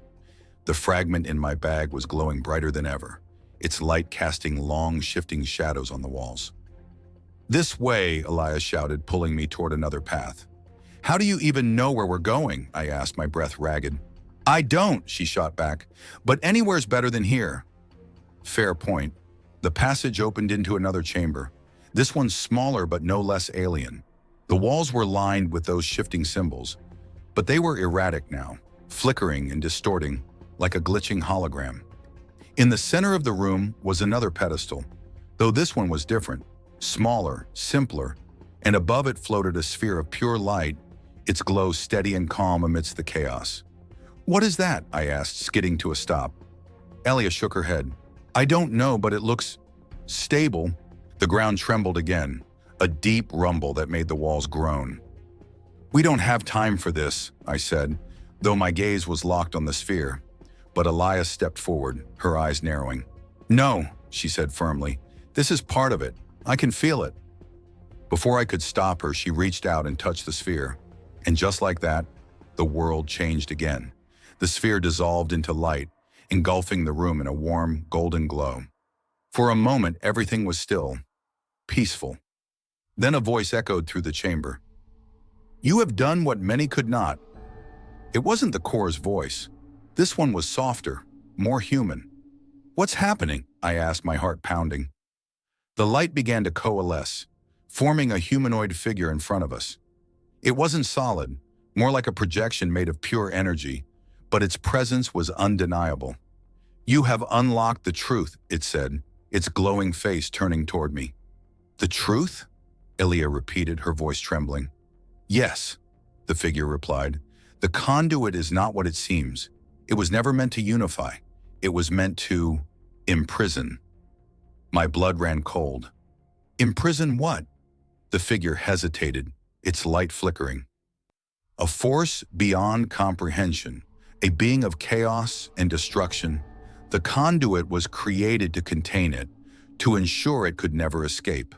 The fragment in my bag was glowing brighter than ever, its light casting long, shifting shadows on the walls. "This way," Elia shouted, pulling me toward another path. "How do you even know where we're going?" I asked, my breath ragged. "I don't," she shot back, "but anywhere's better than here." Fair point. The passage opened into another chamber, this one smaller but no less alien. The walls were lined with those shifting symbols, but they were erratic now, flickering and distorting like a glitching hologram. In the center of the room was another pedestal, though this one was different, smaller, simpler, and above it floated a sphere of pure light, its glow steady and calm amidst the chaos. "What is that?" I asked, skidding to a stop. Elia shook her head. "I don't know, but it looks stable." The ground trembled again, a deep rumble that made the walls groan. "We don't have time for this," I said, though my gaze was locked on the sphere. But Elia stepped forward, her eyes narrowing. "No," she said firmly. "This is part of it. I can feel it." Before I could stop her, she reached out and touched the sphere. And just like that, the world changed again. The sphere dissolved into light, engulfing the room in a warm, golden glow. For a moment, everything was still, peaceful. Then a voice echoed through the chamber. "You have done what many could not." It wasn't the core's voice. This one was softer, more human. "What's happening?" I asked, my heart pounding. The light began to coalesce, forming a humanoid figure in front of us. It wasn't solid, more like a projection made of pure energy, but its presence was undeniable. "You have unlocked the truth," it said, its glowing face turning toward me. "The truth?" Elia repeated, her voice trembling. "Yes," the figure replied. "The conduit is not what it seems. It was never meant to unify. It was meant to imprison." My blood ran cold. "Imprison what?" The figure hesitated, its light flickering. "A force beyond comprehension, a being of chaos and destruction. The conduit was created to contain it, to ensure it could never escape.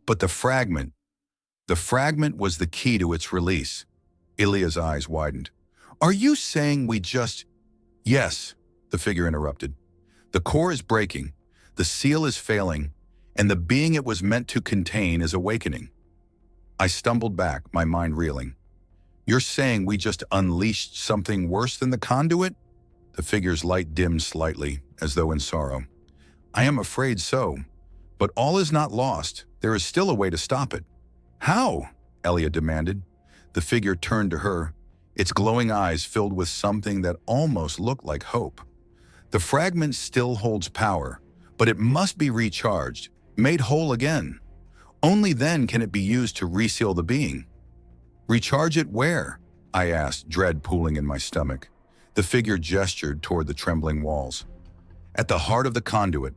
But the fragment was the key to its release." Elia's eyes widened. "Are you saying we just—" "Yes," the figure interrupted. "The core is breaking, the seal is failing, and the being it was meant to contain is awakening." I stumbled back, my mind reeling. "You're saying we just unleashed something worse than the conduit?" The figure's light dimmed slightly, as though in sorrow. "I am afraid so. But all is not lost. There is still a way to stop it." "How?" Elia demanded. The figure turned to her, its glowing eyes filled with something that almost looked like hope. "The fragment still holds power, but it must be recharged, made whole again. Only then can it be used to reseal the being." "Recharge it where?" I asked, dread pooling in my stomach. The figure gestured toward the trembling walls. "At the heart of the conduit.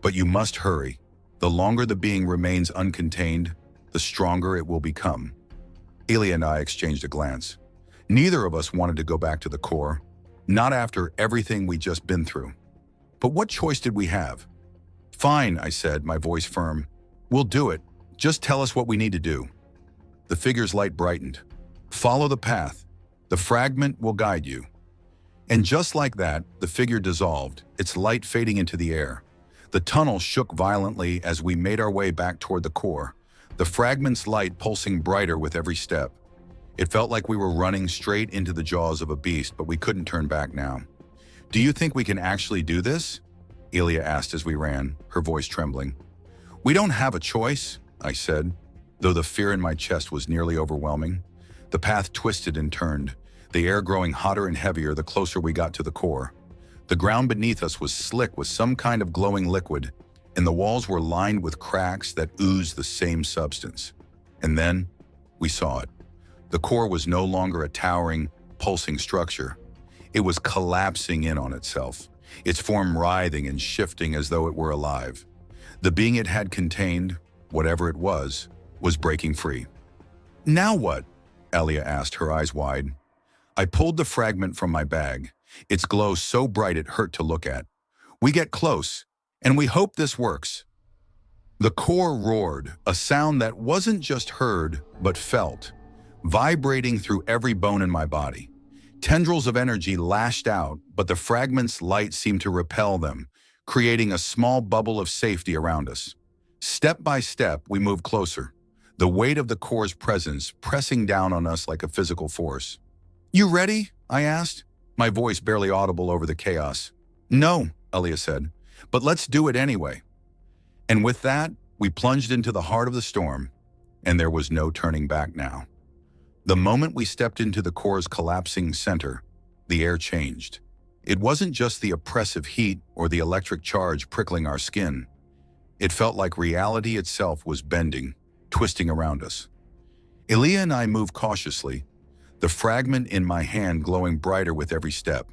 But you must hurry. The longer the being remains uncontained, the stronger it will become." Elia and I exchanged a glance. Neither of us wanted to go back to the core, not after everything we'd just been through. But what choice did we have? "Fine," I said, my voice firm. "We'll do it. Just tell us what we need to do." The figure's light brightened. "Follow the path. The fragment will guide you." And just like that, the figure dissolved, its light fading into the air. The tunnel shook violently as we made our way back toward the core, the fragment's light pulsing brighter with every step. It felt like we were running straight into the jaws of a beast, but we couldn't turn back now. "Do you think we can actually do this?" Elia asked as we ran, her voice trembling. "We don't have a choice," I said. Though the fear in my chest was nearly overwhelming, the path twisted and turned, the air growing hotter and heavier the closer we got to the core. The ground beneath us was slick with some kind of glowing liquid, and the walls were lined with cracks that oozed the same substance. And then, we saw it. The core was no longer a towering, pulsing structure. It was collapsing in on itself, its form writhing and shifting as though it were alive. The being it had contained, whatever it was breaking free. "Now what?" Elia asked, her eyes wide. I pulled the fragment from my bag, its glow so bright it hurt to look at. "We get close, and we hope this works." The core roared, a sound that wasn't just heard, but felt, vibrating through every bone in my body. Tendrils of energy lashed out, but the fragment's light seemed to repel them, creating a small bubble of safety around us. Step by step, we moved closer, the weight of the core's presence pressing down on us like a physical force. "You ready?" I asked, my voice barely audible over the chaos. "No," Elia said, "but let's do it anyway." And with that, we plunged into the heart of the storm, and there was no turning back now. The moment we stepped into the core's collapsing center, the air changed. It wasn't just the oppressive heat or the electric charge prickling our skin. It felt like reality itself was bending, twisting around us. Elia and I moved cautiously, the fragment in my hand glowing brighter with every step.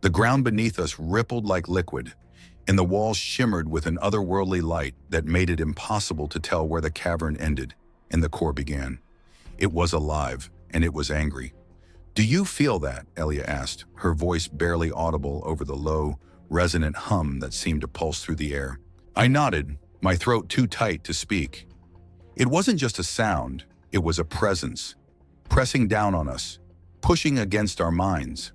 The ground beneath us rippled like liquid, and the walls shimmered with an otherworldly light that made it impossible to tell where the cavern ended and the core began. It was alive, and it was angry. "Do you feel that?" Elia asked, her voice barely audible over the low, resonant hum that seemed to pulse through the air. I nodded, my throat too tight to speak. It wasn't just a sound, it was a presence, pressing down on us, pushing against our minds.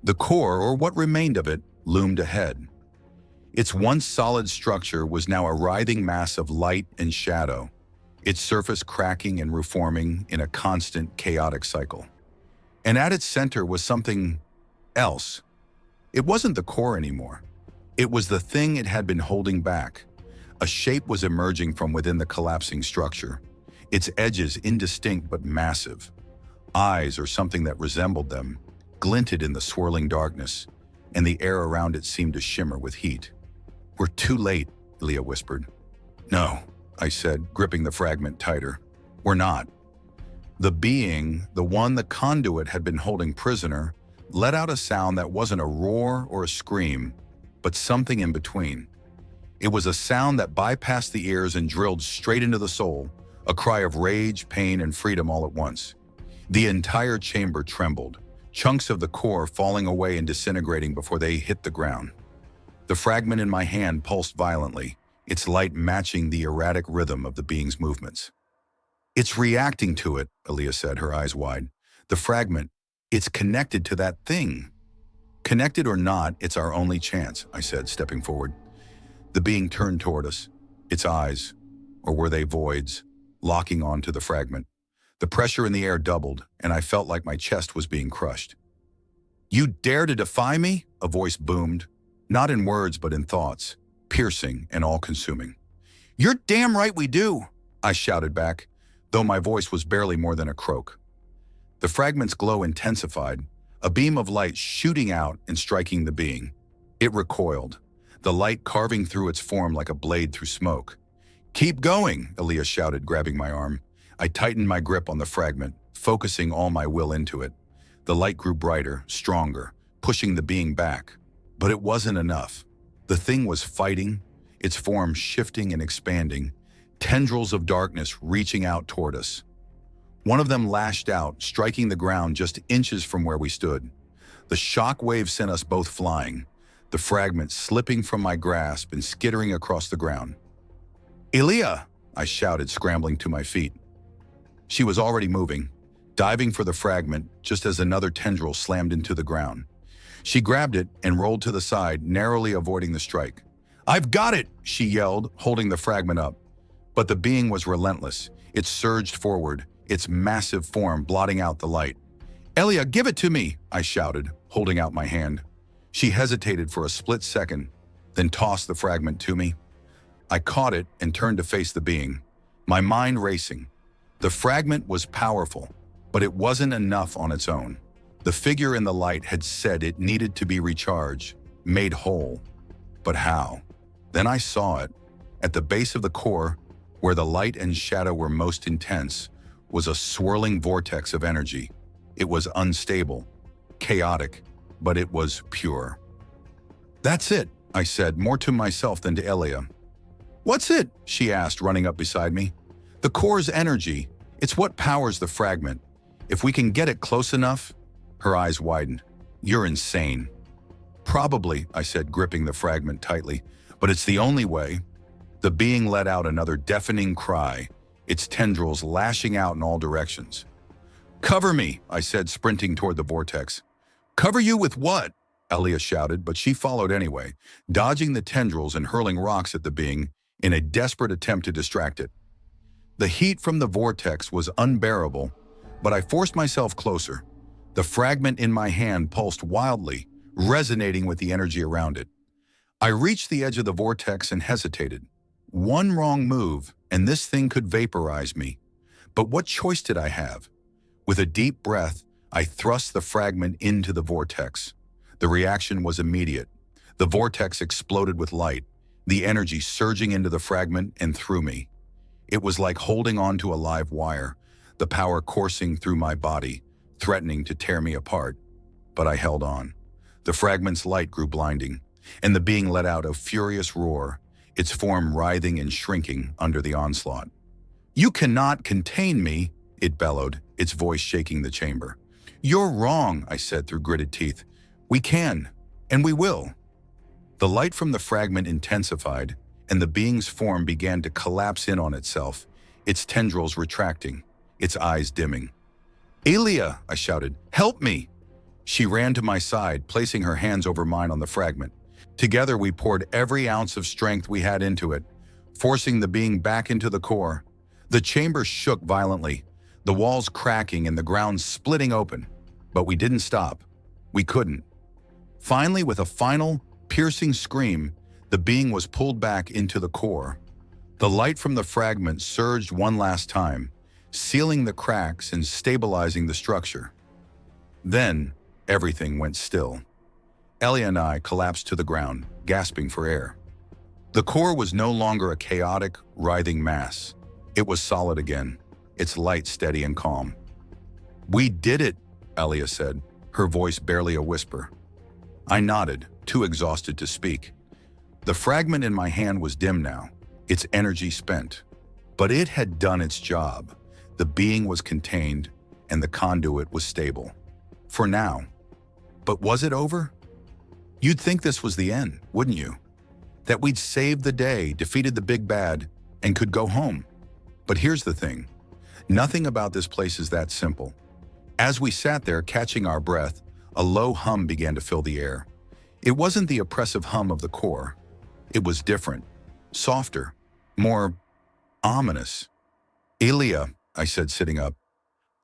The core, or what remained of it, loomed ahead. Its once solid structure was now a writhing mass of light and shadow, its surface cracking and reforming in a constant, chaotic cycle. And at its center was something else. It wasn't the core anymore. It was the thing it had been holding back. A shape was emerging from within the collapsing structure, its edges indistinct but massive. Eyes, or something that resembled them, glinted in the swirling darkness, and the air around it seemed to shimmer with heat. "We're too late," Elia whispered. "No," I said, gripping the fragment tighter. "We're not." The being, the one the conduit had been holding prisoner, let out a sound that wasn't a roar or a scream, but something in between. It was a sound that bypassed the ears and drilled straight into the soul, a cry of rage, pain, and freedom all at once. The entire chamber trembled, chunks of the core falling away and disintegrating before they hit the ground. The fragment in my hand pulsed violently, its light matching the erratic rhythm of the being's movements. "It's reacting to it," Elia said, her eyes wide. "The fragment, it's connected to that thing." "Connected or not, it's our only chance," I said, stepping forward. The being turned toward us, its eyes, or were they voids, locking onto the fragment. The pressure in the air doubled, and I felt like my chest was being crushed. "You dare to defy me?" a voice boomed, not in words but in thoughts, piercing and all-consuming. "You're damn right we do," I shouted back, though my voice was barely more than a croak. The fragment's glow intensified, a beam of light shooting out and striking the being. It recoiled, the light carving through its form like a blade through smoke. "Keep going," Elia shouted, grabbing my arm. I tightened my grip on the fragment, focusing all my will into it. The light grew brighter, stronger, pushing the being back. But it wasn't enough. The thing was fighting, its form shifting and expanding, tendrils of darkness reaching out toward us. One of them lashed out, striking the ground just inches from where we stood. The shock wave sent us both flying, the fragment slipping from my grasp and skittering across the ground. "Elia!" I shouted, scrambling to my feet. She was already moving, diving for the fragment just as another tendril slammed into the ground. She grabbed it and rolled to the side, narrowly avoiding the strike. "I've got it!" she yelled, holding the fragment up. But the being was relentless. It surged forward, its massive form blotting out the light. "Elia, give it to me!" I shouted, holding out my hand. She hesitated for a split second, then tossed the fragment to me. I caught it and turned to face the being. my mind racing. The fragment was powerful, but it wasn't enough on its own. The figure in the light had said it needed to be recharged, made whole. But how? Then I saw it. At the base of the core, where the light and shadow were most intense, was a swirling vortex of energy. It was unstable, chaotic, but it was pure. "That's it," I said, more to myself than to Elia. "What's it?" she asked, running up beside me. "The core's energy. It's what powers the fragment. If we can get it close enough..." Her eyes widened. "You're insane." "Probably," I said, gripping the fragment tightly, "but it's the only way." The being let out another deafening cry, its tendrils lashing out in all directions. "Cover me," I said, sprinting toward the vortex. "Cover you with what?" Elia shouted, but she followed anyway, dodging the tendrils and hurling rocks at the being in a desperate attempt to distract it. The heat from the vortex was unbearable, but I forced myself closer. The fragment in my hand pulsed wildly, resonating with the energy around it. I reached the edge of the vortex and hesitated. One wrong move, and this thing could vaporize me. But what choice did I have? With a deep breath, I thrust the fragment into the vortex. The reaction was immediate. The vortex exploded with light, the energy surging into the fragment and through me. It was like holding onto a live wire, the power coursing through my body, threatening to tear me apart. But I held on. The fragment's light grew blinding, and the being let out a furious roar, its form writhing and shrinking under the onslaught. "You cannot contain me," it bellowed, its voice shaking the chamber. "You're wrong," I said through gritted teeth. "We can, and we will." The light from the fragment intensified, and the being's form began to collapse in on itself, its tendrils retracting, its eyes dimming. "Elia," I shouted, "help me!" She ran to my side, placing her hands over mine on the fragment. Together we poured every ounce of strength we had into it, forcing the being back into the core. The chamber shook violently, the walls cracking and the ground splitting open. But we didn't stop. We couldn't. Finally, with a final, piercing scream, the being was pulled back into the core. The light from the fragment surged one last time, sealing the cracks and stabilizing the structure. Then, everything went still. Elia and I collapsed to the ground, gasping for air. The core was no longer a chaotic, writhing mass. It was solid again, its light steady and calm. "We did it," Elia said, her voice barely a whisper. I nodded, too exhausted to speak. The fragment in my hand was dim now, its energy spent. But it had done its job. The being was contained, and the conduit was stable. For now. But was it over? You'd think this was the end, wouldn't you? That we'd saved the day, defeated the big bad, and could go home. But here's the thing. Nothing about this place is that simple. As we sat there catching our breath, a low hum began to fill the air. It wasn't the oppressive hum of the core. It was different, softer, more ominous. "Elia," I said, sitting up.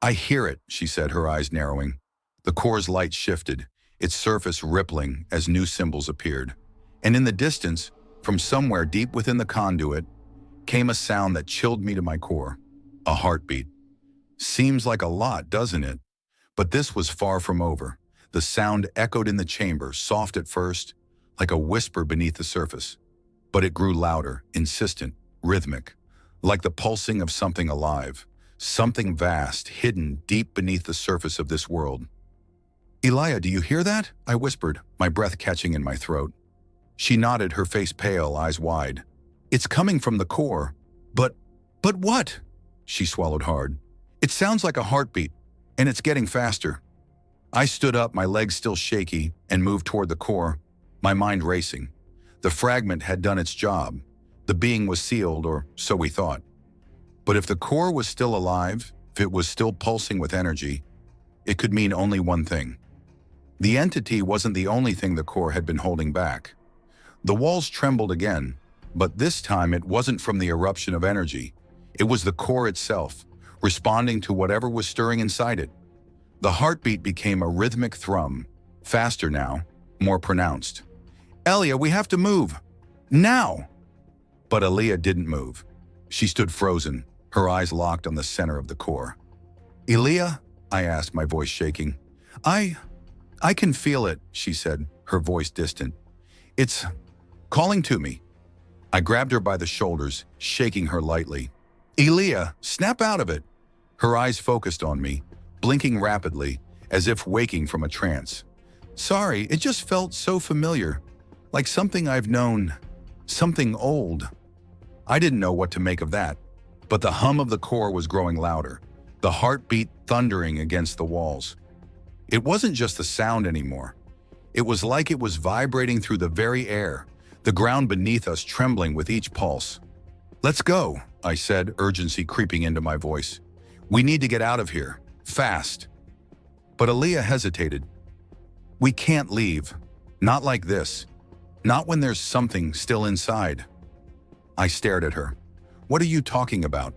"I hear it," she said, her eyes narrowing. The core's light shifted, its surface rippling as new symbols appeared. And in the distance, from somewhere deep within the conduit, came a sound that chilled me to my core. A heartbeat. Seems like a lot, doesn't it? But this was far from over. The sound echoed in the chamber, soft at first, like a whisper beneath the surface. But it grew louder, insistent, rhythmic, like the pulsing of something alive, something vast, hidden deep beneath the surface of this world. "Elia, do you hear that?" I whispered, my breath catching in my throat. She nodded, her face pale, eyes wide. "It's coming from the core. But what?" She swallowed hard. "It sounds like a heartbeat, and it's getting faster." I stood up, my legs still shaky, and moved toward the core, my mind racing. The fragment had done its job. The being was sealed, or so we thought. But if the core was still alive, if it was still pulsing with energy, it could mean only one thing. The entity wasn't the only thing the core had been holding back. The walls trembled again, but this time it wasn't from the eruption of energy. It was the core itself, responding to whatever was stirring inside it. The heartbeat became a rhythmic thrum, faster now, more pronounced. "Elia, we have to move. Now!" But Elia didn't move. She stood frozen, her eyes locked on the center of the core. "Elia?" I asked, my voice shaking. I can feel it," she said, her voice distant. "It's calling to me." I grabbed her by the shoulders, shaking her lightly. "Elia, snap out of it." Her eyes focused on me, blinking rapidly, as if waking from a trance. "Sorry, it just felt so familiar, like something I've known, something old." I didn't know what to make of that, but the hum of the core was growing louder, the heartbeat thundering against the walls. It wasn't just the sound anymore. It was like it was vibrating through the very air, the ground beneath us trembling with each pulse. "Let's go," I said, urgency creeping into my voice. "We need to get out of here, fast." But Elia hesitated. "We can't leave. Not like this. Not when there's something still inside." I stared at her. "What are you talking about?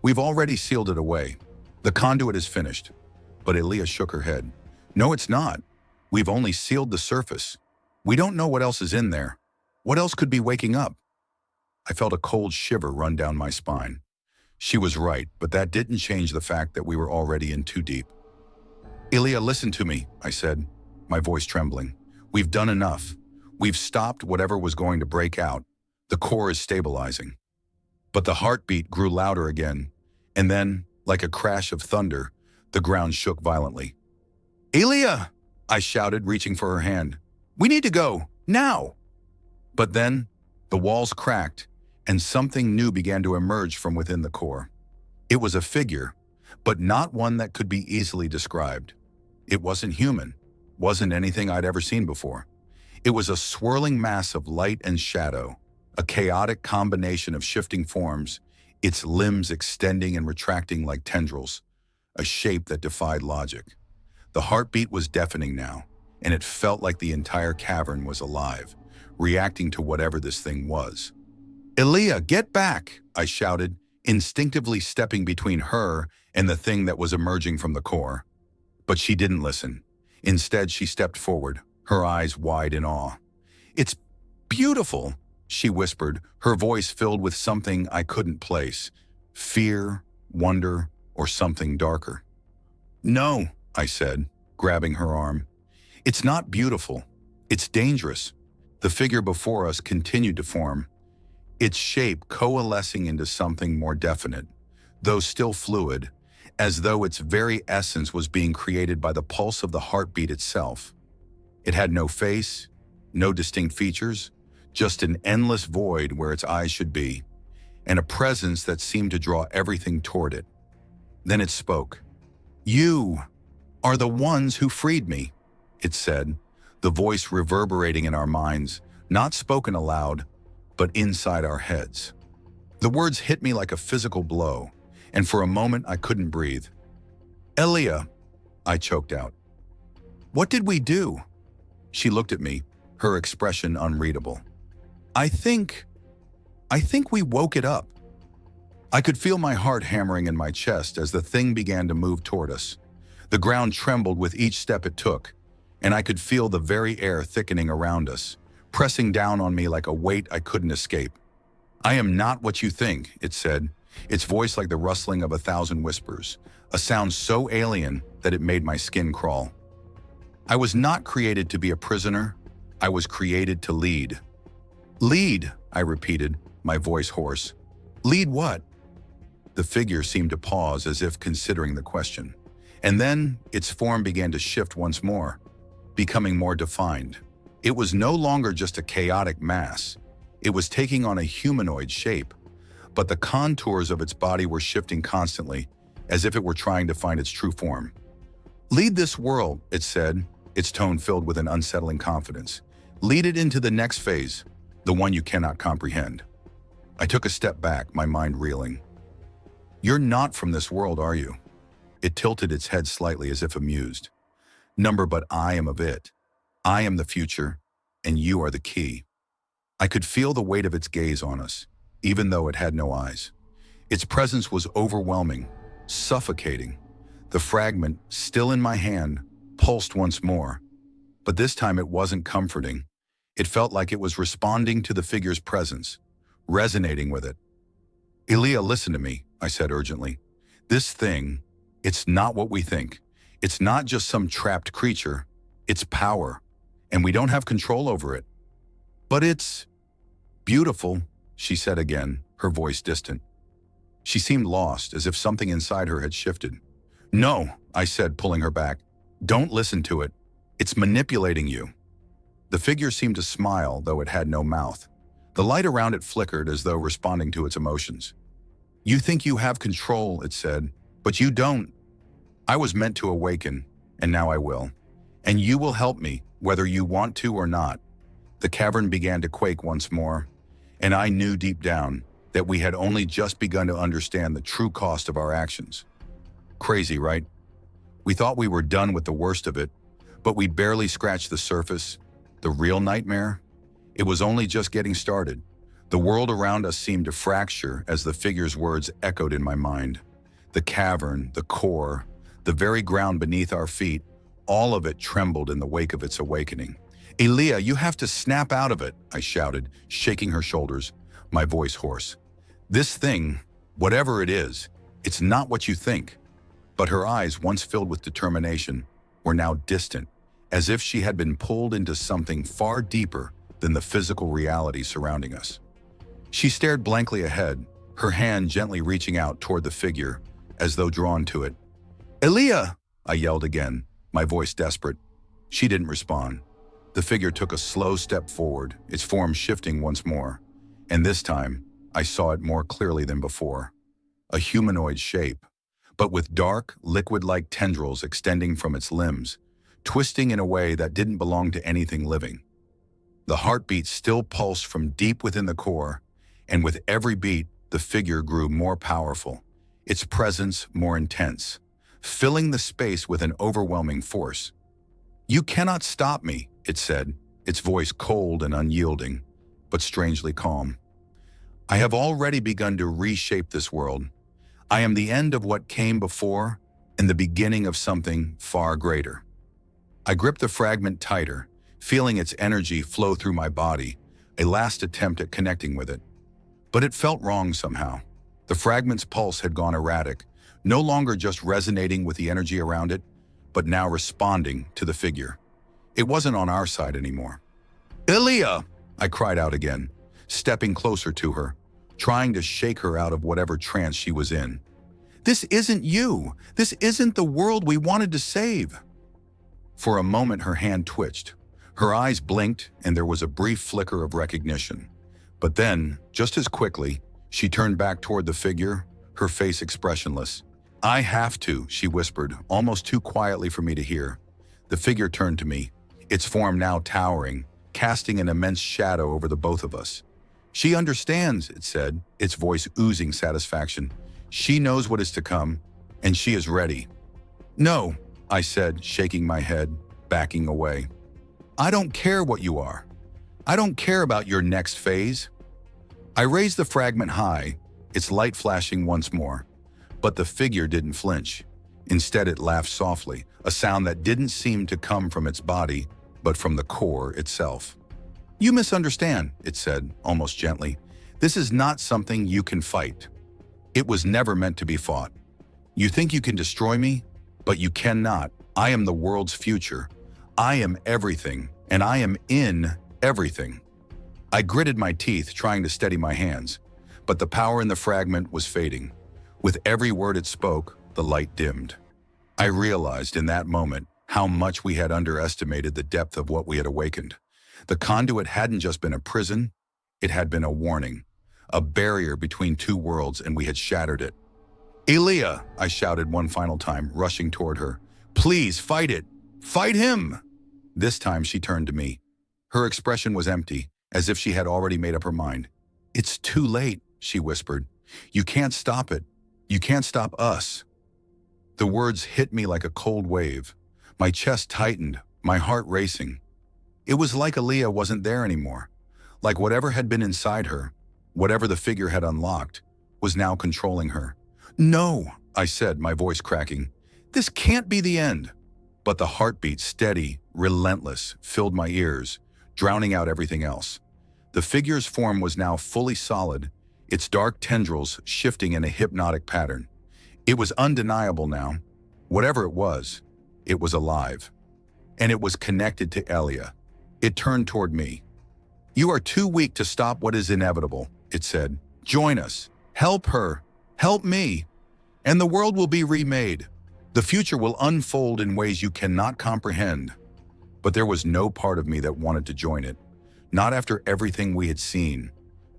We've already sealed it away. The conduit is finished." But Elia shook her head. "No, it's not. We've only sealed the surface. We don't know what else is in there. What else could be waking up?" I felt a cold shiver run down my spine. She was right, but that didn't change the fact that we were already in too deep. "Elia, listen to me," I said, my voice trembling. "We've done enough. We've stopped whatever was going to break out. The core is stabilizing." But the heartbeat grew louder again, and then, like a crash of thunder, the ground shook violently. "Elia!" I shouted, reaching for her hand. "We need to go, now!" But then, the walls cracked, and something new began to emerge from within the core. It was a figure, but not one that could be easily described. It wasn't human, wasn't anything I'd ever seen before. It was a swirling mass of light and shadow, a chaotic combination of shifting forms, its limbs extending and retracting like tendrils, a shape that defied logic. The heartbeat was deafening now, and it felt like the entire cavern was alive, reacting to whatever this thing was. "Elia, get back!" I shouted, instinctively stepping between her and the thing that was emerging from the core. But she didn't listen. Instead, she stepped forward, her eyes wide in awe. "It's beautiful," she whispered, her voice filled with something I couldn't place. Fear, wonder, or something darker. "No," I said, grabbing her arm. "It's not beautiful. It's dangerous." The figure before us continued to form, its shape coalescing into something more definite, though still fluid, as though its very essence was being created by the pulse of the heartbeat itself. It had no face, no distinct features, just an endless void where its eyes should be, and a presence that seemed to draw everything toward it. Then it spoke. "You are the ones who freed me," it said, the voice reverberating in our minds, not spoken aloud, but inside our heads. The words hit me like a physical blow, and for a moment I couldn't breathe. "Elia," I choked out. "What did we do?" She looked at me, her expression unreadable. I think we woke it up." I could feel my heart hammering in my chest as the thing began to move toward us. The ground trembled with each step it took, and I could feel the very air thickening around us, pressing down on me like a weight I couldn't escape. "I am not what you think," it said, its voice like the rustling of 1,000 whispers, a sound so alien that it made my skin crawl. "I was not created to be a prisoner. I was created to lead." "Lead," I repeated, my voice hoarse. "Lead what?" The figure seemed to pause as if considering the question, and then its form began to shift once more, becoming more defined. It was no longer just a chaotic mass. It was taking on a humanoid shape, but the contours of its body were shifting constantly, as if it were trying to find its true form. "Lead this world," it said, its tone filled with an unsettling confidence. "Lead it into the next phase, the one you cannot comprehend." I took a step back, my mind reeling. "You're not from this world, are you?" It tilted its head slightly as if amused. "Number, but I am of it. I am the future, and you are the key." I could feel the weight of its gaze on us, even though it had no eyes. Its presence was overwhelming, suffocating. The fragment, still in my hand, pulsed once more. But this time it wasn't comforting. It felt like it was responding to the figure's presence, resonating with it. Elia, listen to me, I said urgently. This thing, it's not what we think. It's not just some trapped creature. It's power, and we don't have control over it. But it's beautiful, she said again, her voice distant. She seemed lost, as if something inside her had shifted. No, I said, pulling her back. Don't listen to it. It's manipulating you. The figure seemed to smile, though it had no mouth. The light around it flickered as though responding to its emotions. You think you have control, it said, but you don't. I was meant to awaken, and now I will. And you will help me, whether you want to or not. The cavern began to quake once more, and I knew deep down that we had only just begun to understand the true cost of our actions. Crazy, right? We thought we were done with the worst of it, but we barely scratched the surface. The real nightmare? It was only just getting started. The world around us seemed to fracture as the figure's words echoed in my mind. The cavern, the core, the very ground beneath our feet, all of it trembled in the wake of its awakening. Elia, you have to snap out of it, I shouted, shaking her shoulders, my voice hoarse. This thing, whatever it is, it's not what you think. But her eyes, once filled with determination, were now distant, as if she had been pulled into something far deeper than the physical reality surrounding us. She stared blankly ahead, her hand gently reaching out toward the figure, as though drawn to it. Elia! I yelled again, my voice desperate. She didn't respond. The figure took a slow step forward, its form shifting once more, and this time I saw it more clearly than before. A humanoid shape, but with dark, liquid-like tendrils extending from its limbs, twisting in a way that didn't belong to anything living. The heartbeat still pulsed from deep within the core, and with every beat, the figure grew more powerful, its presence more intense, filling the space with an overwhelming force. You cannot stop me, it said, its voice cold and unyielding, but strangely calm. I have already begun to reshape this world. I am the end of what came before and the beginning of something far greater. I gripped the fragment tighter, feeling its energy flow through my body, a last attempt at connecting with it. But it felt wrong somehow. The fragment's pulse had gone erratic, no longer just resonating with the energy around it, but now responding to the figure. It wasn't on our side anymore. Elia! I cried out again, stepping closer to her, trying to shake her out of whatever trance she was in. This isn't you. This isn't the world we wanted to save. For a moment, her hand twitched. Her eyes blinked, and there was a brief flicker of recognition. But then, just as quickly, she turned back toward the figure, her face expressionless. I have to, she whispered, almost too quietly for me to hear. The figure turned to me, its form now towering, casting an immense shadow over the both of us. She understands, it said, its voice oozing satisfaction. She knows what is to come, and she is ready. No, I said, shaking my head, backing away. I don't care what you are. I don't care about your next phase. I raised the fragment high, its light flashing once more. But the figure didn't flinch. Instead, it laughed softly, a sound that didn't seem to come from its body, but from the core itself. You misunderstand, it said, almost gently. This is not something you can fight. It was never meant to be fought. You think you can destroy me, but you cannot. I am the world's future. I am everything, and I am in everything. I gritted my teeth, trying to steady my hands, but the power in the fragment was fading. With every word it spoke, the light dimmed. I realized in that moment how much we had underestimated the depth of what we had awakened. The conduit hadn't just been a prison, it had been a warning, a barrier between two worlds, and we had shattered it. Elia, I shouted one final time, rushing toward her. Please, fight it! Fight him! This time she turned to me. Her expression was empty, as if she had already made up her mind. It's too late, she whispered. You can't stop it. You can't stop us. The words hit me like a cold wave. My chest tightened, my heart racing. It was like Elia wasn't there anymore. Like whatever had been inside her, whatever the figure had unlocked, was now controlling her. No, I said, my voice cracking. This can't be the end. But the heartbeat, steady, relentless, filled my ears, drowning out everything else. The figure's form was now fully solid, its dark tendrils shifting in a hypnotic pattern. It was undeniable now. Whatever it was alive. And it was connected to Elia. It turned toward me. "You are too weak to stop what is inevitable," it said. "Join us. Help her. Help me. And the world will be remade. The future will unfold in ways you cannot comprehend." But there was no part of me that wanted to join it. Not after everything we had seen.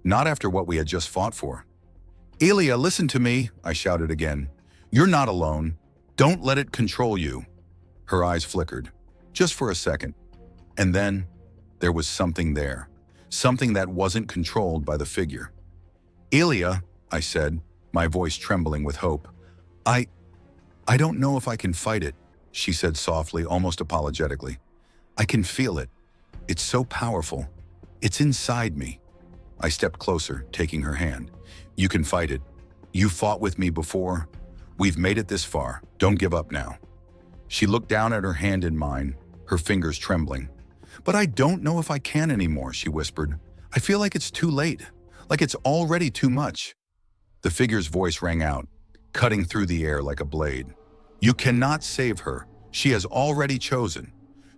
Not after what we had just fought for. "Elia, listen to me," I shouted again. "You're not alone. Don't let it control you." Her eyes flickered, just for a second. And then, there was something there. Something that wasn't controlled by the figure. "Elia," I said, my voice trembling with hope. I don't know if I can fight it," she said softly, almost apologetically. "I can feel it. It's so powerful. It's inside me." I stepped closer, taking her hand. "You can fight it. You fought with me before. We've made it this far. Don't give up now." She looked down at her hand in mine, her fingers trembling. "But I don't know if I can anymore," she whispered. "I feel like it's too late, like it's already too much." The figure's voice rang out, cutting through the air like a blade. "You cannot save her. She has already chosen."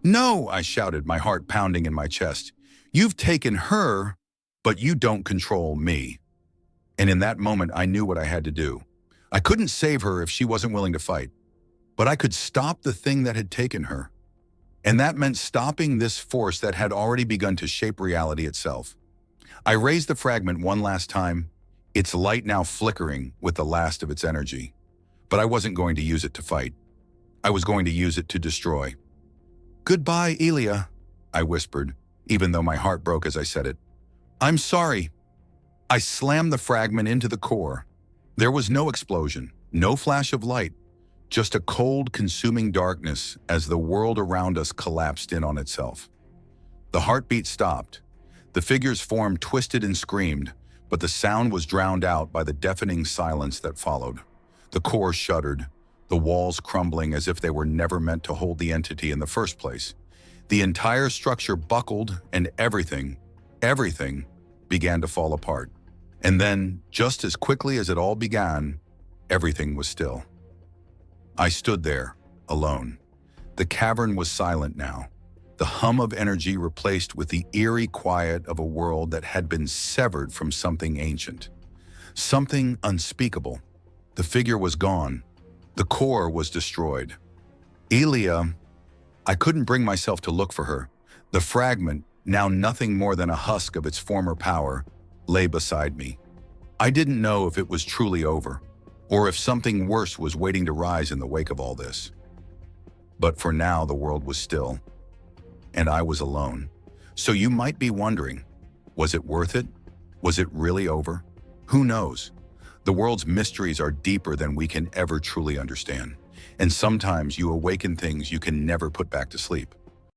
"No," I shouted, my heart pounding in my chest. "You've taken her, but you don't control me." And in that moment, I knew what I had to do. I couldn't save her if she wasn't willing to fight, but I could stop the thing that had taken her. And that meant stopping this force that had already begun to shape reality itself. I raised the fragment one last time, its light now flickering with the last of its energy. But I wasn't going to use it to fight. I was going to use it to destroy. "Goodbye, Elia," I whispered, even though my heart broke as I said it. "I'm sorry." I slammed the fragment into the core. There was no explosion, no flash of light, just a cold, consuming darkness as the world around us collapsed in on itself. The heartbeat stopped. The figure's form twisted and screamed, but the sound was drowned out by the deafening silence that followed. The core shuddered, the walls crumbling as if they were never meant to hold the entity in the first place. The entire structure buckled and everything began to fall apart. And then, just as quickly as it all began, everything was still. I stood there, alone. The cavern was silent now, the hum of energy replaced with the eerie quiet of a world that had been severed from something ancient. Something unspeakable. The figure was gone. The core was destroyed. Elia, I couldn't bring myself to look for her. The fragment, now nothing more than a husk of its former power, lay beside me. I didn't know if it was truly over, or if something worse was waiting to rise in the wake of all this. But for now, the world was still, and I was alone. So you might be wondering, was it worth it? Was it really over? Who knows? The world's mysteries are deeper than we can ever truly understand, and sometimes you awaken things you can never put back to sleep.